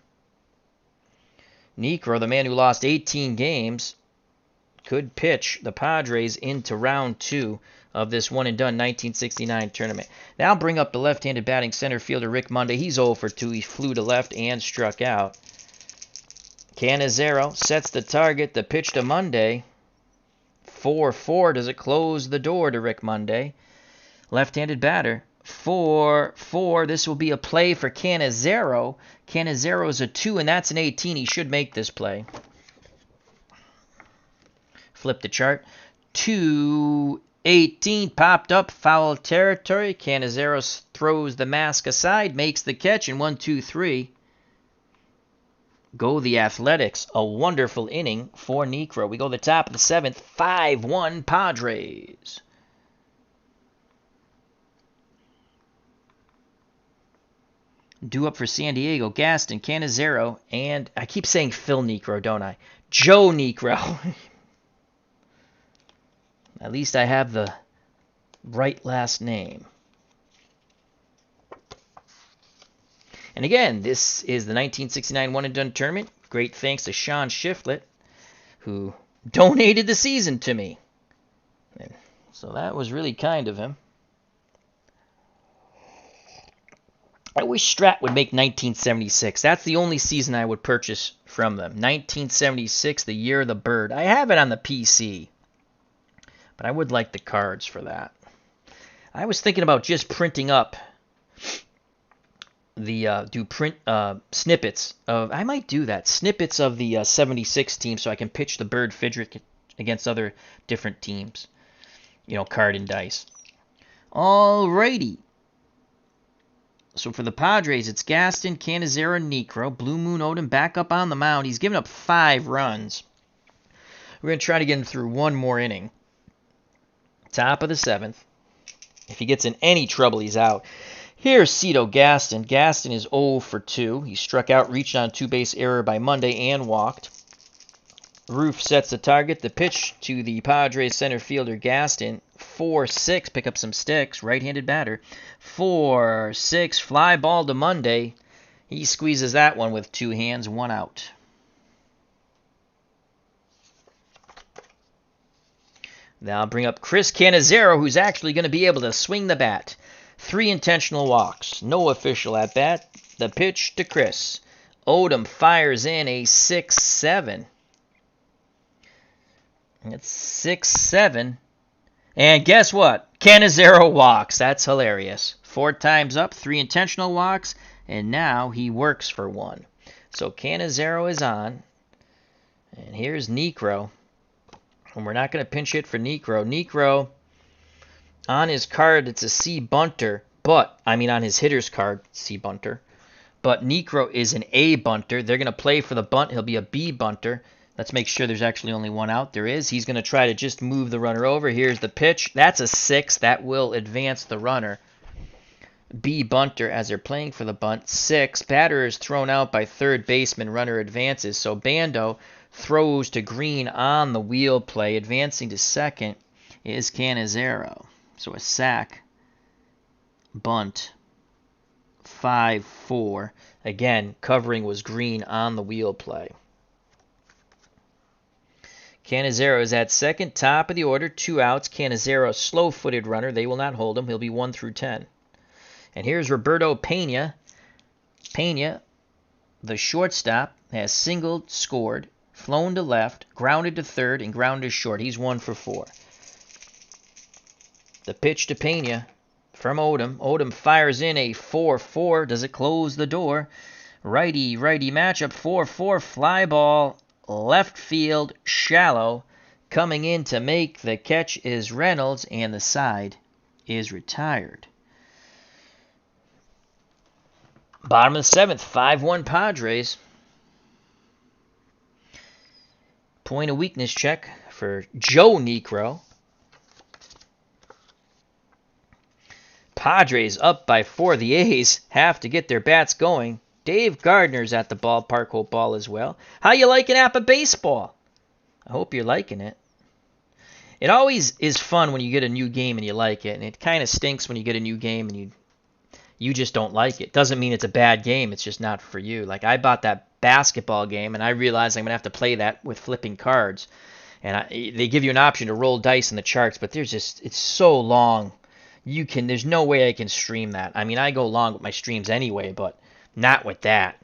Niekro, the man who lost 18 games, could pitch the Padres into round 2 of this one-and-done 1969 tournament. Now bring up the left-handed batting center fielder Rick Monday. He's 0 for 2. He flew to left and struck out. Canizero sets the target. The pitch to Monday. 4-4. Does it close the door to Rick Monday? Left-handed batter. 4-4. This will be a play for Canizero. Canizero's a 2, and that's an 18. He should make this play. Flip the chart. 2-18 popped up. Foul territory. Canizero throws the mask aside, makes the catch, and 1-2-3. Go the Athletics. A wonderful inning for Niekro. We go to the top of the 7th. 5-1 Padres. Due up for San Diego, Gaston, Canizero, and I keep saying Phil Niekro, don't I? Joe Niekro. At least I have the right last name. And again, this is the 1969 one-and-done tournament. Great thanks to Sean Shiflett, who donated the season to me. And so that was really kind of him. I wish Strat would make 1976. That's the only season I would purchase from them. 1976, the year of the bird. I have it on the PC, but I would like the cards for that. I was thinking about just printing up the snippets of. I might do that. Snippets of the 76 team, so I can pitch the Bird Fidget against other different teams. You know, card and dice. Alrighty. So for the Padres, it's Gaston, Canizero, Niekro. Blue Moon Odom back up on the mound. He's given up 5 runs. We're going to try to get him through one more inning. Top of the 7th. If he gets in any trouble, he's out. Here's Cito Gaston. Gaston is 0 for 2. He struck out, reached on a 2-base error by Monday, and walked. Roof sets the target. The pitch to the Padres center fielder Gaston. 4-6. Pick up some sticks. Right-handed batter. 4-6. Fly ball to Monday. He squeezes that one with 2 hands. 1 out. Now I'll bring up Chris Canizero, who's actually going to be able to swing the bat. 3 intentional walks. No official at bat. The pitch to Chris. Odom fires in a 6-7. It's 6-7. And guess what? Canizero walks. That's hilarious. 4 times up, 3 intentional walks, and now he works for 1. So Canizero is on. And here's Niekro. And we're not going to pinch hit for Niekro. Niekro, on his card, it's a C bunter. On his hitter's card, C bunter. But Niekro is an A bunter. They're going to play for the bunt. He'll be a B bunter. Let's make sure there's actually only 1 out. There is. He's going to try to just move the runner over. Here's the pitch. That's a 6. That will advance the runner. B bunter as they're playing for the bunt. 6. Batter is thrown out by third baseman. Runner advances. So Bando throws to Green on the wheel play. Advancing to second is Canizero. So a sack. Bunt. 5-4. Again, covering was Green on the wheel play. Canizero is at second, top of the order, 2 outs. Canizero, slow-footed runner. They will not hold him. He'll be 1 through 10. And here's Roberto Pena. Pena, the shortstop, has singled, scored, flown to left, grounded to third, and grounded short. He's 1 for 4. The pitch to Pena from Odom. Odom fires in a 4-4. Does it close the door? Righty-righty matchup. 4-4 fly ball. Left field, shallow. Coming in to make the catch is Reynolds, and the side is retired. Bottom of the 7th, 5-1 Padres. Point of weakness check for Joe Niekro. Padres up by 4. The A's have to get their bats going. Dave Gardner's at the ballpark. Hope all is well. How you liking Appa Baseball? I hope you're liking it. It always is fun when you get a new game and you like it, and it kind of stinks when you get a new game and you just don't like it. Doesn't mean it's a bad game. It's just not for you. Like I bought that basketball game, and I realize I'm going to have to play that with flipping cards. And they give you an option to roll dice in the charts, but it's so long. There's no way I can stream that. I mean, I go long with my streams anyway, but not with that.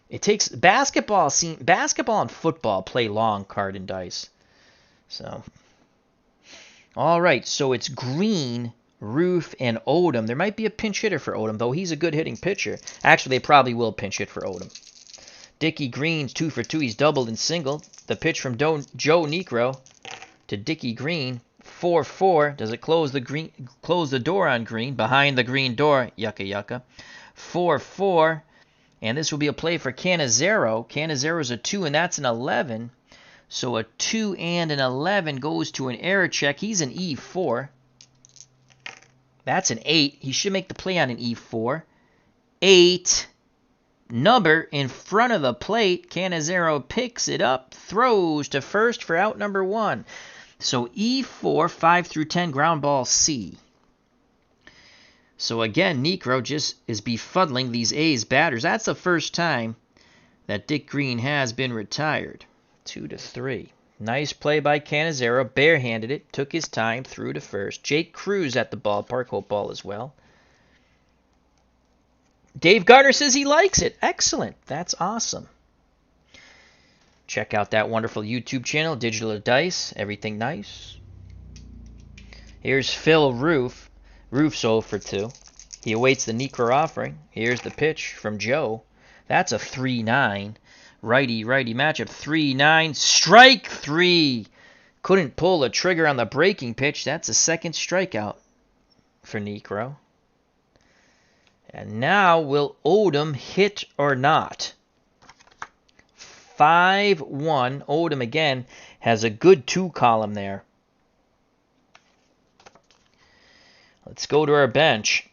It takes basketball and football play long card and dice. So, all right. So it's Green, Roof, and Odom. There might be a pinch hitter for Odom, though he's a good hitting pitcher. Actually, they probably will pinch hit for Odom. Dickie Green's 2 for 2. He's doubled and singled. The pitch from Joe Niekro to Dickie Green. 4-4. Does it close the door on Green? Behind the green door. Yucca yucca. 4-4. And this will be a play for Cannizzaro. Canizzaro's a 2, and that's an 11. So a 2 and an 11 goes to an error check. He's an E4. That's an 8. He should make the play on an E4. 8. Number in front of the plate. Cannizzaro picks it up, throws to first for out number 1. So E4, 5 through 10, ground ball C. So again, Niekro just is befuddling these A's batters. That's the first time that Dick Green has been retired. 2-3. Nice play by Cannizzaro. Barehanded it, took his time, threw to first. Jake Cruz at the ballpark, hope ball as well. Dave Gardner says he likes it. Excellent. That's awesome. Check out that wonderful YouTube channel, Digital Dice. Everything nice. Here's Phil Roof. Roof's 0 for 2. He awaits the Niekro offering. Here's the pitch from Joe. That's a 3-9. Righty-righty matchup. 3-9. Strike 3. Couldn't pull a trigger on the breaking pitch. That's a second strikeout for Niekro. And now, will Odom hit or not? 5-1. Odom, again, has a good 2 column there. Let's go to our bench.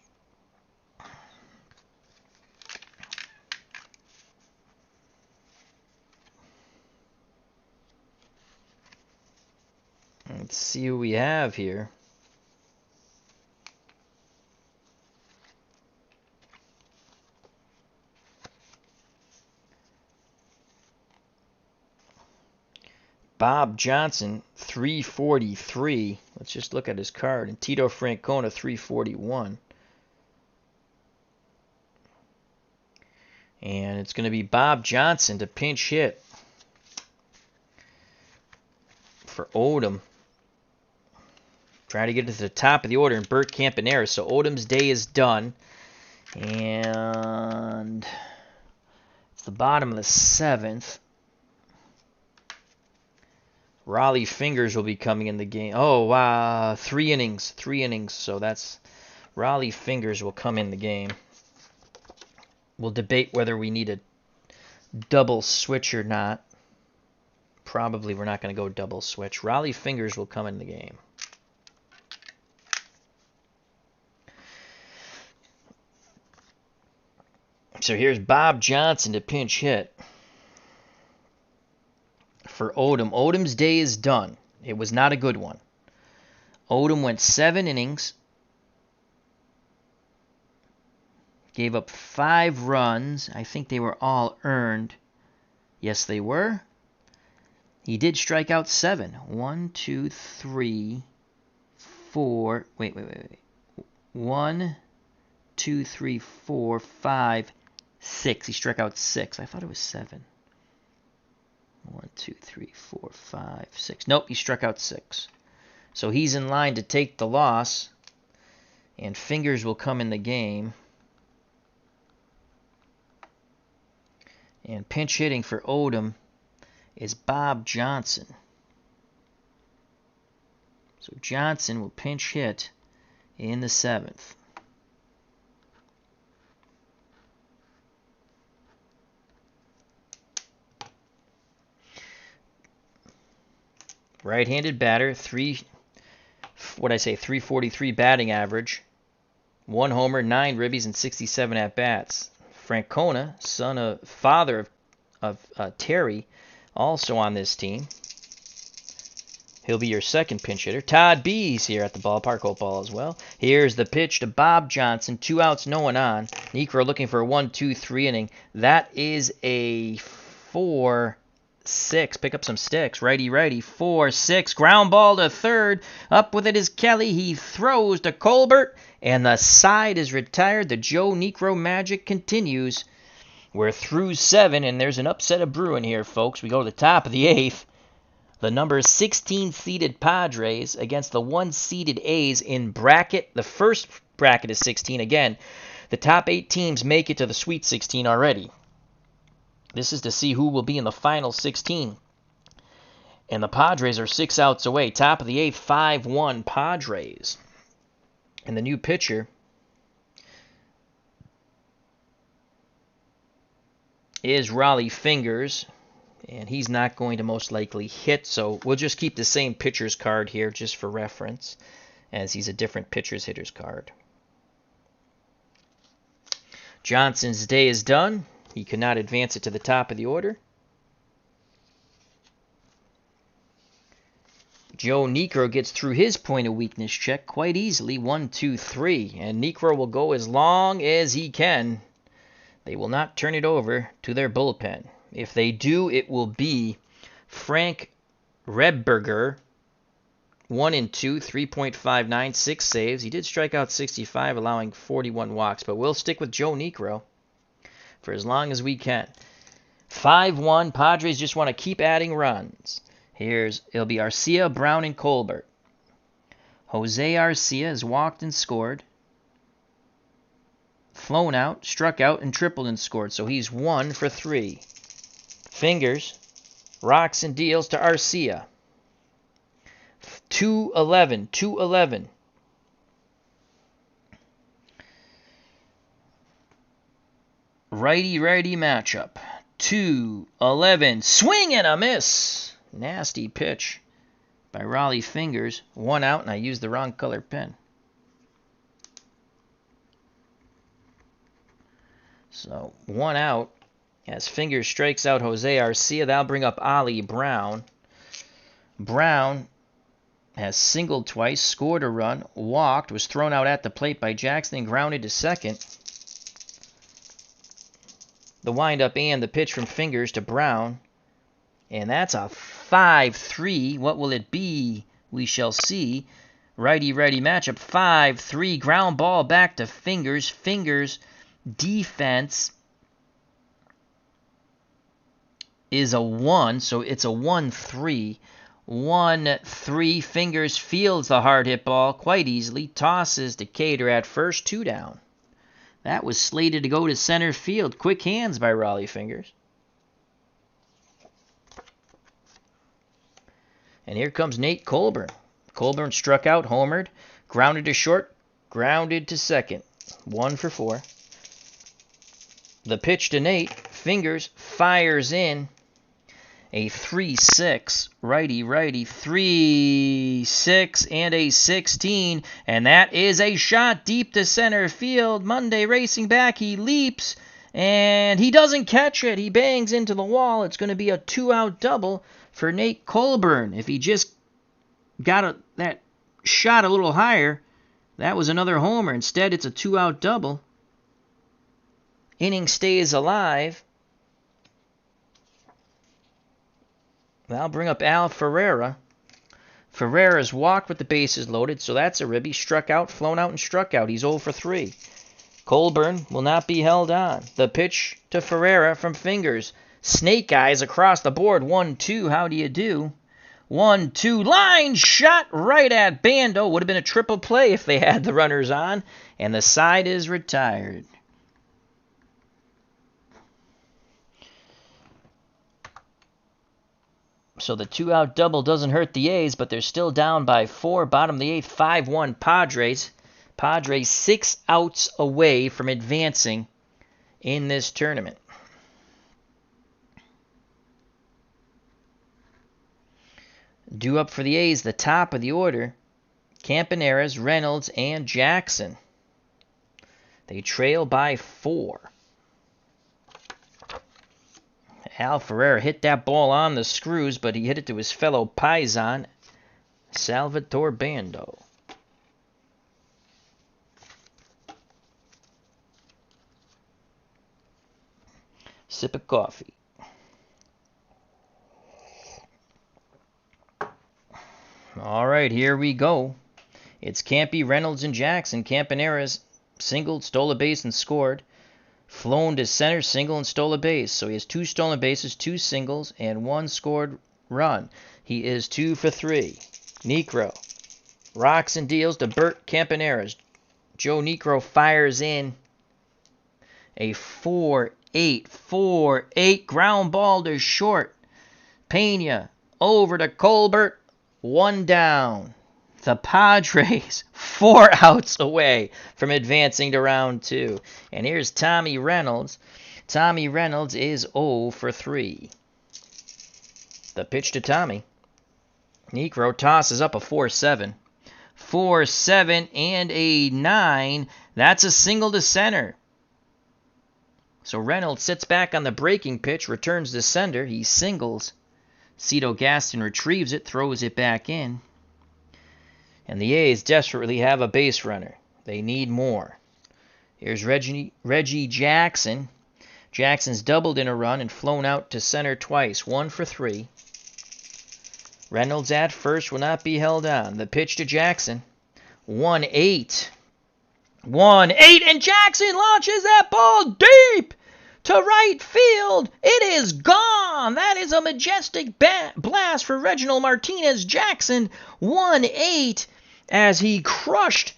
Let's see who we have here. Bob Johnson, 343. Let's just look at his card. And Tito Francona, 341. And it's going to be Bob Johnson to pinch hit for Odom. Trying to get to the top of the order in Bert Campanera. So Odom's day is done. And it's the bottom of the 7th. Raleigh Fingers will be coming in the game. Oh, wow. 3 innings. 3 innings. So that's Raleigh Fingers will come in the game. We'll debate whether we need a double switch or not. Probably we're not going to go double switch. Raleigh Fingers will come in the game. So here's Bob Johnson to pinch hit for Odom. Odom's day is done. It was not a good one. Odom went 7 innings. Gave up 5 runs. I think they were all earned. Yes, they were. He did strike out 7. 1, 2, 3, 4. Wait. 1, 2, 3, 4, 5, 6. He struck out 6. I thought it was 7. 1, 2, 3, 4, 5, 6. Nope, he struck out 6. So he's in line to take the loss. And Fingers will come in the game. And pinch hitting for Odom is Bob Johnson. So Johnson will pinch hit in the 7th. Right-handed batter, 343 batting average, 1 homer, 9 ribbies, and 67 at-bats. Francona, father of Terry, also on this team. He'll be your second pinch hitter. Todd B's here at the ballpark, hope ball as well. Here's the pitch to Bob Johnson. 2 outs, no one on. Niekro looking for a 1-2-3 inning. That is a 4, 6. Pick up some sticks. Righty. 4, 6. Ground ball to third. Up with it is Kelly. He throws to Colbert. And the side is retired. The Joe Niekro magic continues. We're through 7, and there's an upset of brewing here, folks. We go to the top of the 8th. The number 16-seeded Padres against the 1-seeded A's in bracket. The first bracket is 16. Again, the top 8 teams make it to the Sweet 16 already. This is to see who will be in the final 16. And the Padres are 6 outs away. Top of the 8th, 5-1 Padres. And the new pitcher is Raleigh Fingers. And he's not going to most likely hit, so we'll just keep the same pitcher's card here just for reference, as he's a different pitcher's hitter's card. Johnson's day is done. He could not advance it to the top of the order. Joe Niekro gets through his point of weakness check quite easily. 1, 2, 3. And Niekro will go as long as he can. They will not turn it over to their bullpen. If they do, it will be Frank Rebberger, 1 and 2, 3.59, 6 saves. He did strike out 65, allowing 41 walks, but we'll stick with Joe Niekro for as long as we can. 5-1, Padres just want to keep adding runs. It'll be Arcia, Brown, and Colbert. Jose Arcia has walked and scored, flown out, struck out, and tripled and scored, so he's 1 for 3. Fingers, rocks and deals to Arcia. 2-11. Righty matchup. 2-11. Swing and a miss. Nasty pitch by Raleigh Fingers. 1 out, and I used the wrong color pen. So 1 out. As Fingers strikes out Jose Arcia, that'll bring up Ollie Brown. Brown has singled twice, scored a run, walked, was thrown out at the plate by Jackson, and grounded to second. The windup and the pitch from Fingers to Brown. And that's a 5-3. What will it be? We shall see. Righty matchup. 5-3. Ground ball back to Fingers. Fingers defense is a 1, so it's a 1-3. 1-3. Fingers fields the hard hit ball quite easily. Tosses to Cater at first. 2 down. That was slated to go to center field. Quick hands by Raleigh Fingers. And here comes Nate Colburn. Colburn struck out, homered, grounded to short, grounded to second. 1 for 4. The pitch to Nate. Fingers fires in. A 3-6, righty, 3-6, and a 16, and that is a shot deep to center field. Monday racing back, he leaps, and he doesn't catch it. He bangs into the wall. It's going to be a 2-out double for Nate Colburn. If he just got that shot a little higher, that was another homer. Instead, it's a 2-out double. Inning stays alive. That'll bring up Al Ferreira. Ferreira's walked with the bases loaded, so that's a rib. He struck out, flown out, and struck out. He's 0 for 3. Colburn will not be held on. The pitch to Ferreira from Fingers. Snake eyes across the board. 1-2. How do you do? 1-2. Line shot right at Bando. Would have been a triple play if they had the runners on. And the side is retired. So the 2-out double doesn't hurt the A's, but they're still down by 4. Bottom of the 8th, 5-1 Padres. Padres 6 outs away from advancing in this tournament. Due up for the A's, the top of the order, Campaneris, Reynolds, and Jackson. They trail by 4. Al Ferreira hit that ball on the screws, but he hit it to his fellow Paisan, Salvatore Bando. Sip of coffee. All right, here we go. It's Campy, Reynolds, and Jackson. Campaneris singled, stole a base, and scored. Flown to center, single, and stole a base. So he has 2 stolen bases, 2 singles, and 1 scored run. He is 2 for 3. Niekro rocks and deals to Bert Campaneris. Joe Niekro fires in a 4-8 ground ball to short. Pena over to Colbert. 1 down. The Padres 4 outs away from advancing to round 2. And here's Tommy Reynolds. Tommy Reynolds is 0 for 3. The pitch to Tommy. Niekro tosses up a 4-7. 4-7 and a 9. That's a single to center. So Reynolds sits back on the breaking pitch, returns to center. He singles. Cito Gaston retrieves it, throws it back in. And the A's desperately have a base runner. They need more. Here's Reggie Jackson. Jackson's doubled in a run and flown out to center twice. 1 for 3. Reynolds at first will not be held on. The pitch to Jackson. 1-8. 1-8, and Jackson launches that ball deep to right field. It is gone. That is a majestic blast for Reginald Martinez Jackson. 1-8 as he crushed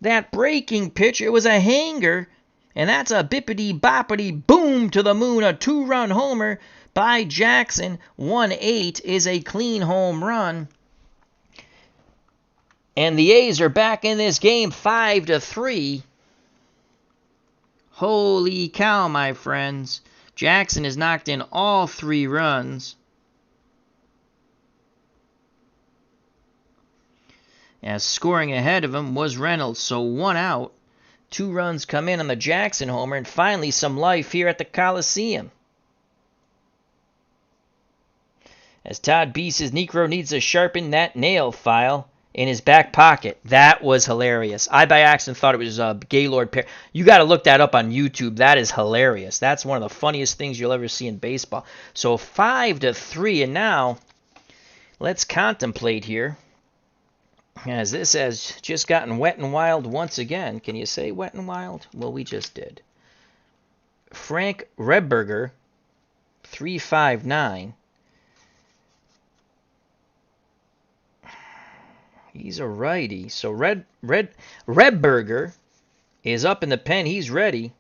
that breaking pitch. It was a hanger, and that's a bippity-boppity boom to the moon, a 2-run homer by Jackson. 1-8 is a clean home run. And the A's are back in this game 5-3. Holy cow, my friends. Jackson has knocked in all 3 runs. As scoring ahead of him was Reynolds, so 1 out. 2 runs come in on the Jackson homer, and finally some life here at the Coliseum. As Todd B says, Niekro needs to sharpen that nail file in his back pocket. That was hilarious. I by accident thought it was Gaylord Perry. You got to look that up on YouTube. That is hilarious. That's one of the funniest things you'll ever see in baseball. So 5-3, and now let's contemplate here, as this has just gotten wet and wild once again. Can you say wet and wild? Well, we just did. Frank Redberger, 359. He's a righty. So Redberger is up in the pen. He's ready.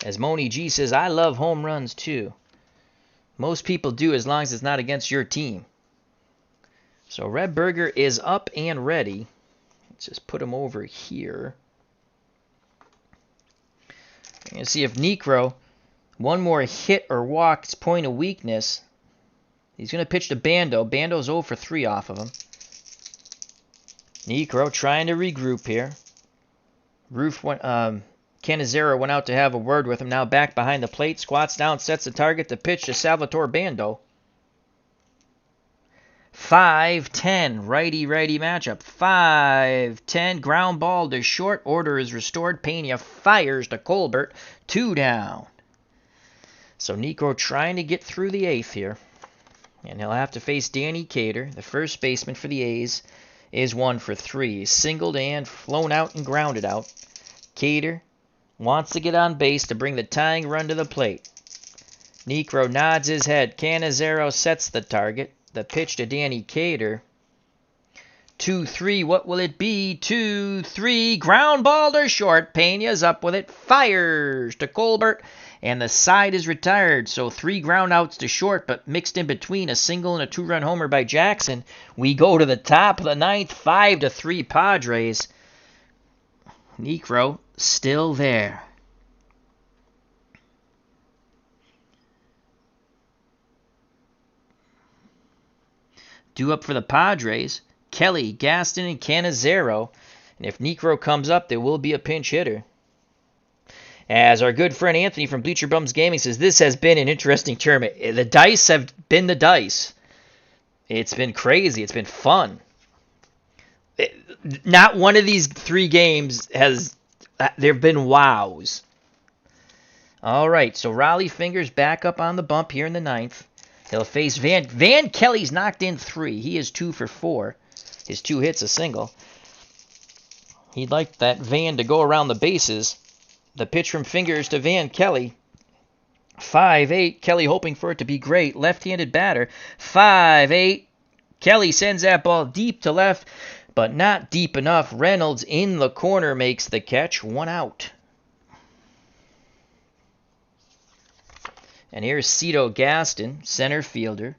As Moni G says, I love home runs too. Most people do, as long as it's not against your team. So Redberger is up and ready. Let's just put him over here. And see if Niekro, one more hit or walk, it's point of weakness. He's going to pitch to Bando. Bando's 0 for 3 off of him. Niekro trying to regroup here. Canizero went out to have a word with him. Now back behind the plate. Squats down, sets the target. The pitch to Salvatore Bando. 5-10. Righty-righty matchup. 5-10. Ground ball to short. Order is restored. Pena fires to Colbert. 2 down. So Niekro trying to get through the 8th here. And he'll have to face Danny Cater, the first baseman for the A's. Is 1 for 3. Singled and flown out and grounded out. Cater wants to get on base to bring the tying run to the plate. Niekro nods his head. Canizero sets the target. The pitch to Danny Cater. 2-3. What will it be? 2-3. Ground ball to short. Pena's up with it. Fires to Colbert. And the side is retired. So 3 ground outs to short, but mixed in between a single and a 2-run homer by Jackson. We go to the top of the 9th. 5-3 Padres. Niekro still there. Due up for the Padres, Kelly, Gaston, and Canizero. And if Niekro comes up, there will be a pinch hitter. As our good friend Anthony from Bleacher Bums Gaming says, this has been an interesting tournament. The dice have been the dice. It's been crazy. It's been fun. Not one of these 3 games has... There have been wows. All right, so Raleigh Fingers back up on the bump here in the 9th. He'll face Van Kelly's knocked in 3. He is 2 for 4. His 2 hits a single. He'd like that Van to go around the bases. The pitch from Fingers to Van Kelly. 5-8. Kelly hoping for it to be great. Left-handed batter. 5-8. Kelly sends that ball deep to left, but not deep enough. Reynolds in the corner makes the catch. 1 out. And here's Cito Gaston, center fielder.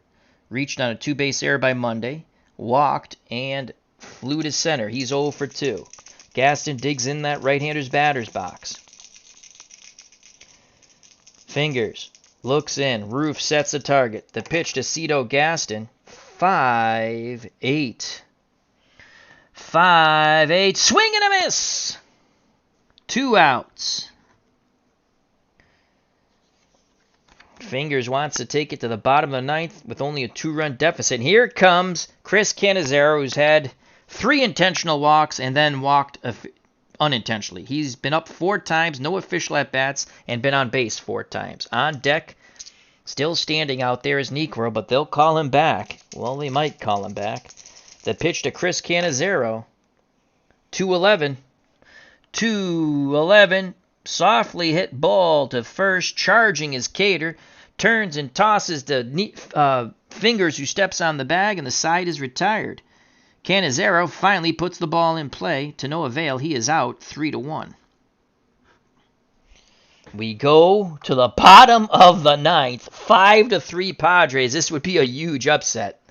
Reached on a 2-base error by Monday. Walked and flew to center. He's 0 for 2. Gaston digs in that right-hander's batter's box. Fingers looks in. Roof sets the target. The pitch to Cito Gaston. 5-8. 5-8. Swing and a miss. 2 outs. Fingers wants to take it to the bottom of the 9th with only a 2-run deficit. And here comes Chris Cannizzaro, who's had 3 intentional walks and then walked unintentionally. He's been up 4 times, no official at-bats, and been on base 4 times. On deck, still standing out there is Niekro, but they'll call him back. Well, they might call him back. The pitch to Chris Cannizzaro. 2-11. 2-11. Softly hit ball to first, charging his Cater. Turns and tosses to Fingers, who steps on the bag, and the side is retired. Cannizzaro finally puts the ball in play. To no avail, he is out 3-1. We go to the bottom of the 9th. 5-3 Padres. This would be a huge upset.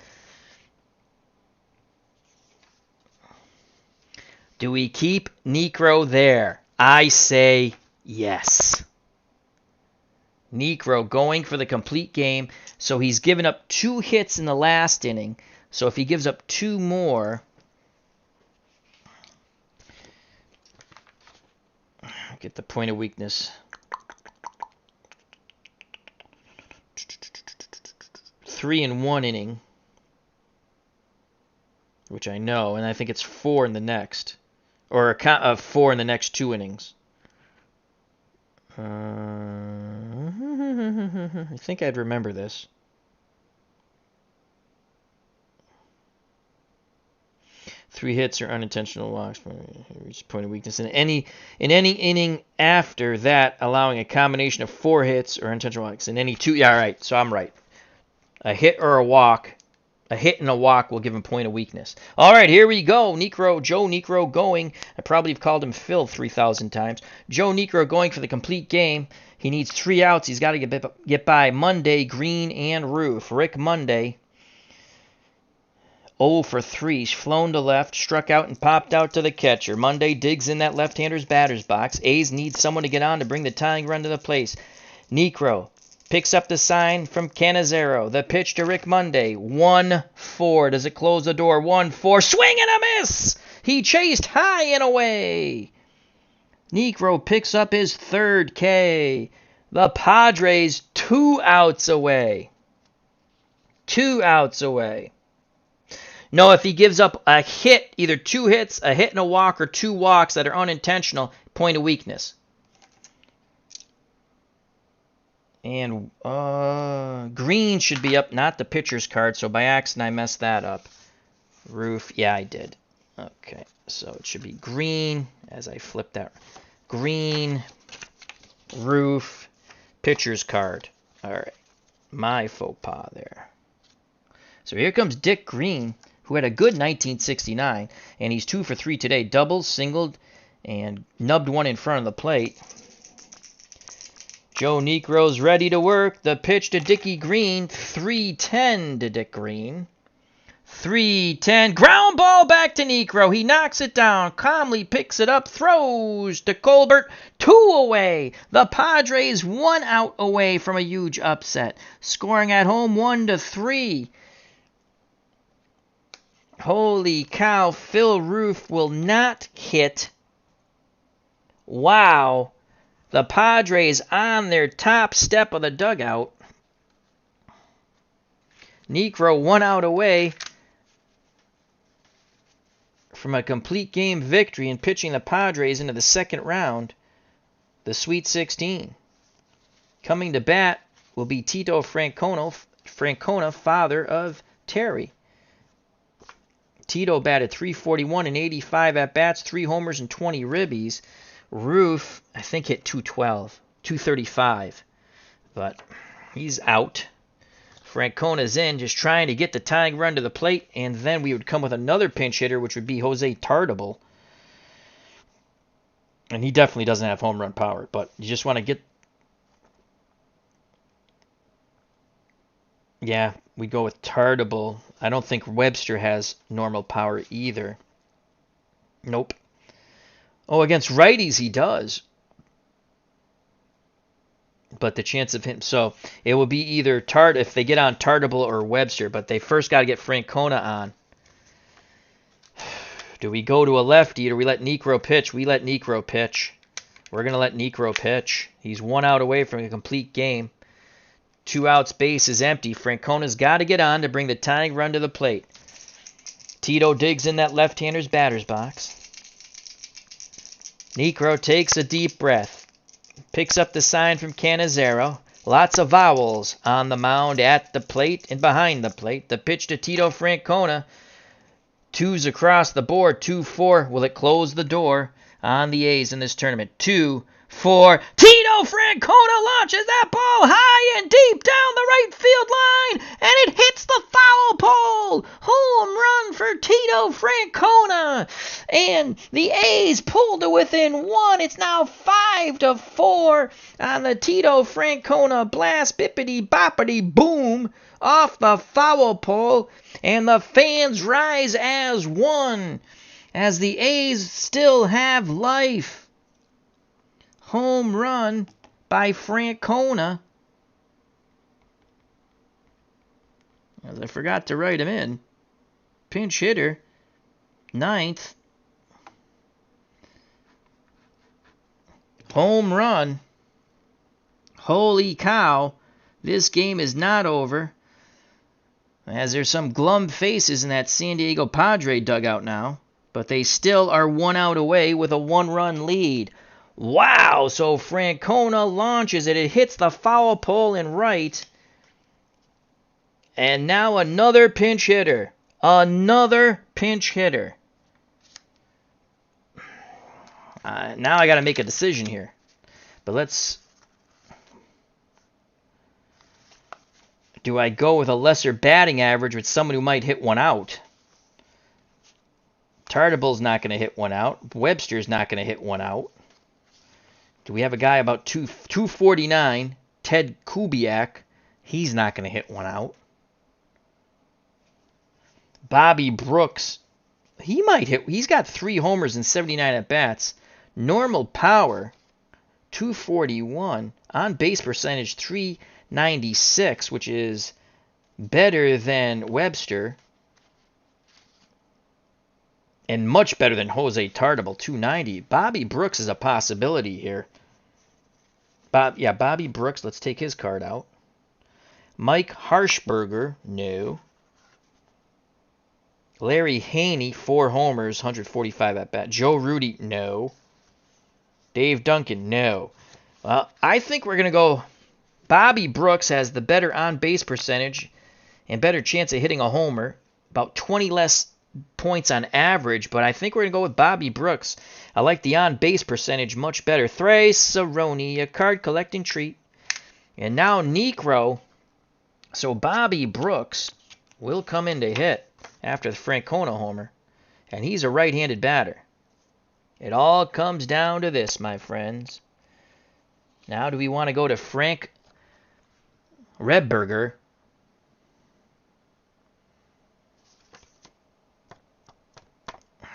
Do we keep Niekro there? I say yes. Niekro going for the complete game. So he's given up 2 hits in the last inning. So if he gives up 2 more, get the point of weakness. 3 in 1 inning, which I know, and I think it's 4 in the next, or 4 in the next 2 innings. I think I'd remember this. Three hits or unintentional walks, point of weakness. In any inning after that, allowing a combination of 4 hits or unintentional walks. In any 2, yeah, all right. So I'm right. A hit or a walk, a hit and a walk will give him point of weakness. All right, here we go. Niekro, Joe Niekro going. I probably have called him Phil 3,000 times. Joe Niekro going for the complete game. He needs 3 outs. He's got to get by Monday, Green, and Roof. Rick Monday, 0 for 3. Flown to left, struck out, and popped out to the catcher. Monday digs in that left-hander's batter's box. A's need someone to get on to bring the tying run to the place. Niekro picks up the sign from Cannizzaro. The pitch to Rick Monday. 1-4. Does it close the door? 1-4. Swing and a miss! He chased high and away. Niekro picks up his 3rd K. The Padres 2 outs away. 2 outs away. No, if he gives up a hit, either 2 hits, a hit and a walk, or 2 walks that are unintentional, point of weakness. And Green should be up, not the pitcher's card, so by accident I messed that up. Roof, yeah, I did. Okay, so it should be Green, as I flip that. Green, Roof, pitcher's card. All right, my faux pas there. So here comes Dick Green, who had a good 1969, and he's 2 for 3 today. Doubled, singled, and nubbed one in front of the plate. Joe Niekro's ready to work. The pitch to Dickie Green. 3-10 to Dick Green. 3-10. Ground ball back to Niekro. He knocks it down. Calmly picks it up. Throws to Colbert. 2 away. The Padres 1 out away from a huge upset. Scoring at home 1-3. Holy cow. Phil Roof will not hit. Wow. The Padres on their top step of the dugout. Niekro 1 out away from a complete game victory and pitching the Padres into the 2nd round, the Sweet 16. Coming to bat will be Tito Francona, Francona, father of Terry. Tito batted .341 and 85 at-bats, 3 homers and 20 ribbies. Roof, I think, hit .212, .235. But he's out. Francona's in, just trying to get the tying run to the plate, and then we would come with another pinch hitter, which would be Jose Tartable. And he definitely doesn't have home run power, but you just want to get... Yeah, we go with Tartable. I don't think Webster has normal power either. Nope. Oh, against righties he does. But the chance of him... So, it will be either if they get on Tartable or Webster, but they first got to get Francona on. Do we go to a lefty or do we let Niekro pitch? We let Niekro pitch. We're going to let Niekro pitch. He's 1 out away from a complete game. 2 outs, base is empty. Francona's got to get on to bring the tying run to the plate. Tito digs in that left-hander's batter's box. Niekro takes a deep breath. Picks up the sign from Cannizzaro. Lots of vowels on the mound, at the plate, and behind the plate. The pitch to Tito Francona. 2s across the board. 2-4. Will it close the door on the A's in this tournament? 2-4. Tito Francona launches that ball high and deep down the right field line, and it hits the foul pole. Home run for Tito Francona, and the A's pulled to within 1. It's now 5-4 on the Tito Francona blast, bippity boppity boom, off the foul pole, and the fans rise as one as the A's still have life. Home run by Francona. As I forgot to write him in. Pinch hitter, 9th. Home run. Holy cow. This game is not over. As there's some glum faces in that San Diego Padre dugout now. But they still are 1 out away with a 1-run lead. Wow, so Francona launches it. It hits the foul pole in right. And now another pinch hitter. Another pinch hitter. Now I got to make a decision here. But let's... Do I go with a lesser batting average with someone who might hit 1 out? Tartable's not going to hit 1 out. Webster's not going to hit 1 out. Do we have a guy about 249? Ted Kubiak. He's not going to hit 1 out. Bobby Brooks. He might hit. He's got 3 homers and 79 at-bats. Normal power, 241. On base percentage, 396, which is better than Webster. And much better than Jose Tartable, 290. Bobby Brooks is a possibility here. Bobby Brooks. Let's take his card out. Mike Harshberger, no. Larry Haney, 4 homers, 145 at bat. Joe Rudy, no. Dave Duncan, no. Well, I think we're going to go... Bobby Brooks has the better on-base percentage and better chance of hitting a homer. About 20 less points on average, but I think we're going to go with Bobby Brooks. I like the on-base percentage much better. Thrace Cerrone, a card-collecting treat. And now Niekro. So Bobby Brooks will come in to hit after the Francona homer. And he's a right-handed batter. It all comes down to this, my friends. Now do we want to go to Frank Redberger?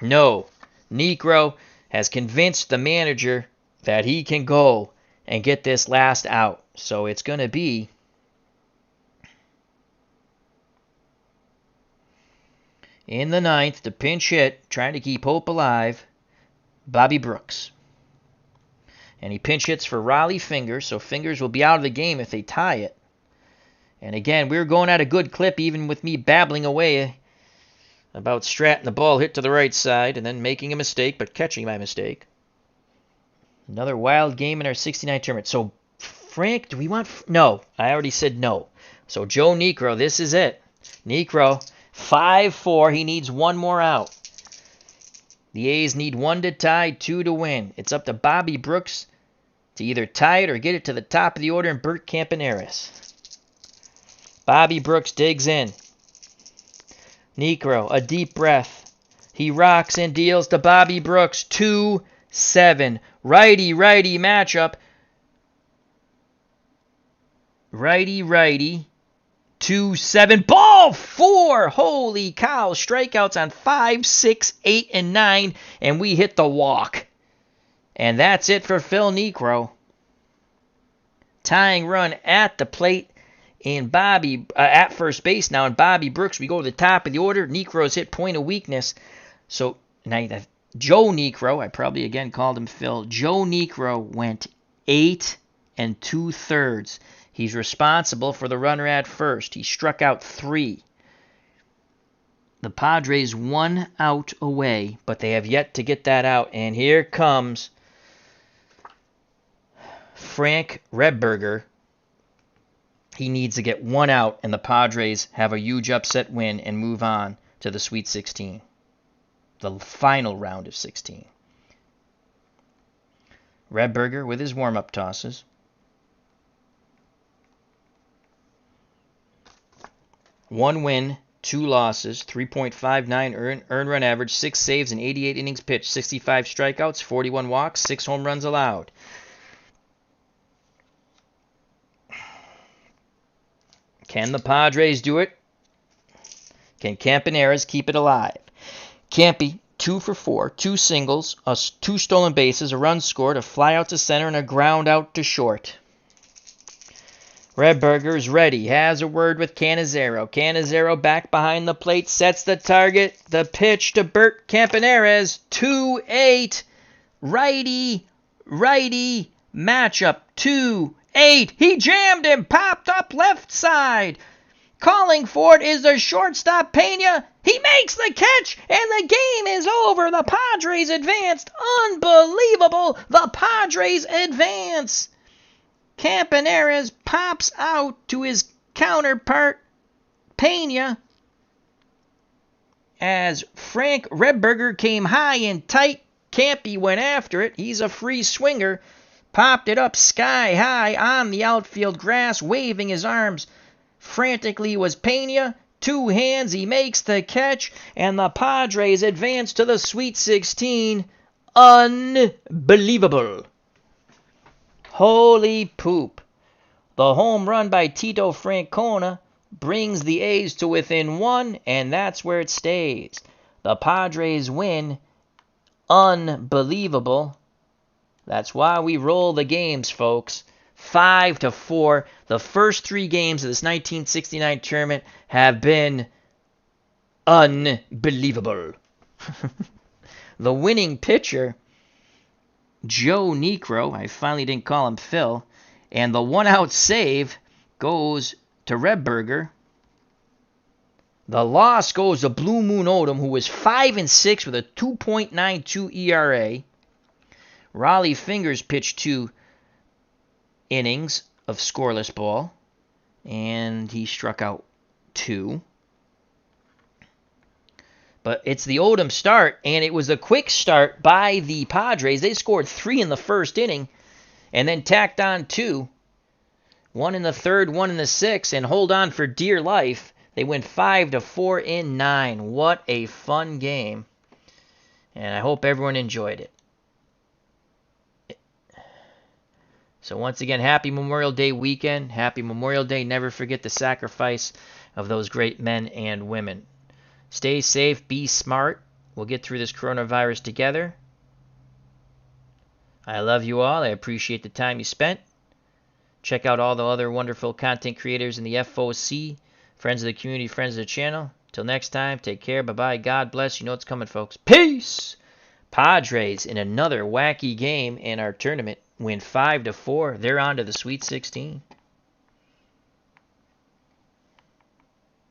No. Niekro has convinced the manager that he can go and get this last out. So it's going to be in the 9th, the pinch hit, trying to keep hope alive, Bobby Brooks. And he pinch hits for Raleigh Fingers, so Fingers will be out of the game if they tie it. And again, we're going at a good clip, even with me babbling away about Strat and the ball hit to the right side, and then making a mistake, but catching my mistake. Another wild game in our 69 tournament. So, Frank, do we want... No, I already said no. So Joe Niekro, this is it. Niekro, 5-4. He needs one more out. The A's need 1 to tie, 2 to win. It's up to Bobby Brooks to either tie it or get it to the top of the order and Bert Campaneris. Bobby Brooks digs in. Niekro, a deep breath. He rocks and deals to Bobby Brooks. 2-7. Righty-righty matchup. Righty-righty. 2-7. Ball 4. Holy cow. Strikeouts on 5, 6, 8, and 9. And we hit the walk. And that's it for Phil Niekro. Tying run at the plate in Bobby at first base now. And Bobby Brooks, we go to the top of the order. Niekro's hit point of weakness. So now Joe Niekro, I probably again called him Phil. Joe Niekro went 8 2/3. He's responsible for the runner at first. He struck out 3. The Padres 1 out away, but they have yet to get that out. And here comes Frank Redberger. He needs to get 1 out, and the Padres have a huge upset win and move on to the Sweet 16, the final round of 16. Redberger with his warm-up tosses. 1 win, 2 losses, 3.59 earned run average, 6 saves in 88 innings pitched, 65 strikeouts, 41 walks, 6 home runs allowed. Can the Padres do it? Can Campaneris keep it alive? Campy, 2 for 4, 2 singles, 2 stolen bases, a run scored, a fly out to center, and a ground out to short. Redberger is ready, has a word with Cannizzaro. Cannizzaro back behind the plate, sets the target. The pitch to Bert Campaneris, 2-8. Righty matchup, 2-8. He jammed him, popped up left side. Calling for it is the shortstop Pena. He makes the catch, and the game is over. The Padres advanced. Unbelievable. The Padres advance. Campaneris pops out to his counterpart, Pena, as Frank Redberger came high and tight. Campy went after it. He's a free swinger. Popped it up sky high on the outfield grass, waving his arms. Frantically was Pena. 2 hands, he makes the catch, and the Padres advance to the Sweet 16. Unbelievable. Holy poop. The home run by Tito Francona brings the A's to within 1, and that's where it stays. The Padres win. Unbelievable. That's why we roll the games, folks. 5-4. The first 3 games of this 1969 tournament have been unbelievable. The winning pitcher, Joe Niekro, I finally didn't call him Phil, and the 1-out save goes to Redberger. The loss goes to Blue Moon Odom, who was 5-6 with a 2.92 ERA. Raleigh Fingers pitched 2 innings of scoreless ball, and he struck out 2. But it's the Odom start, and it was a quick start by the Padres. They scored 3 in the first inning and then tacked on 2. 1 in the third, 1 in the sixth, and hold on for dear life. They went 5-4 in 9. What a fun game. And I hope everyone enjoyed it. So once again, happy Memorial Day weekend. Happy Memorial Day. Never forget the sacrifice of those great men and women. Stay safe. Be smart. We'll get through this coronavirus together. I love you all. I appreciate the time you spent. Check out all the other wonderful content creators in the FOC. Friends of the community, friends of the channel. Till next time, take care. Bye-bye. God bless. You know what's coming, folks. Peace! Padres in another wacky game in our tournament win 5-4. They're on to the Sweet 16.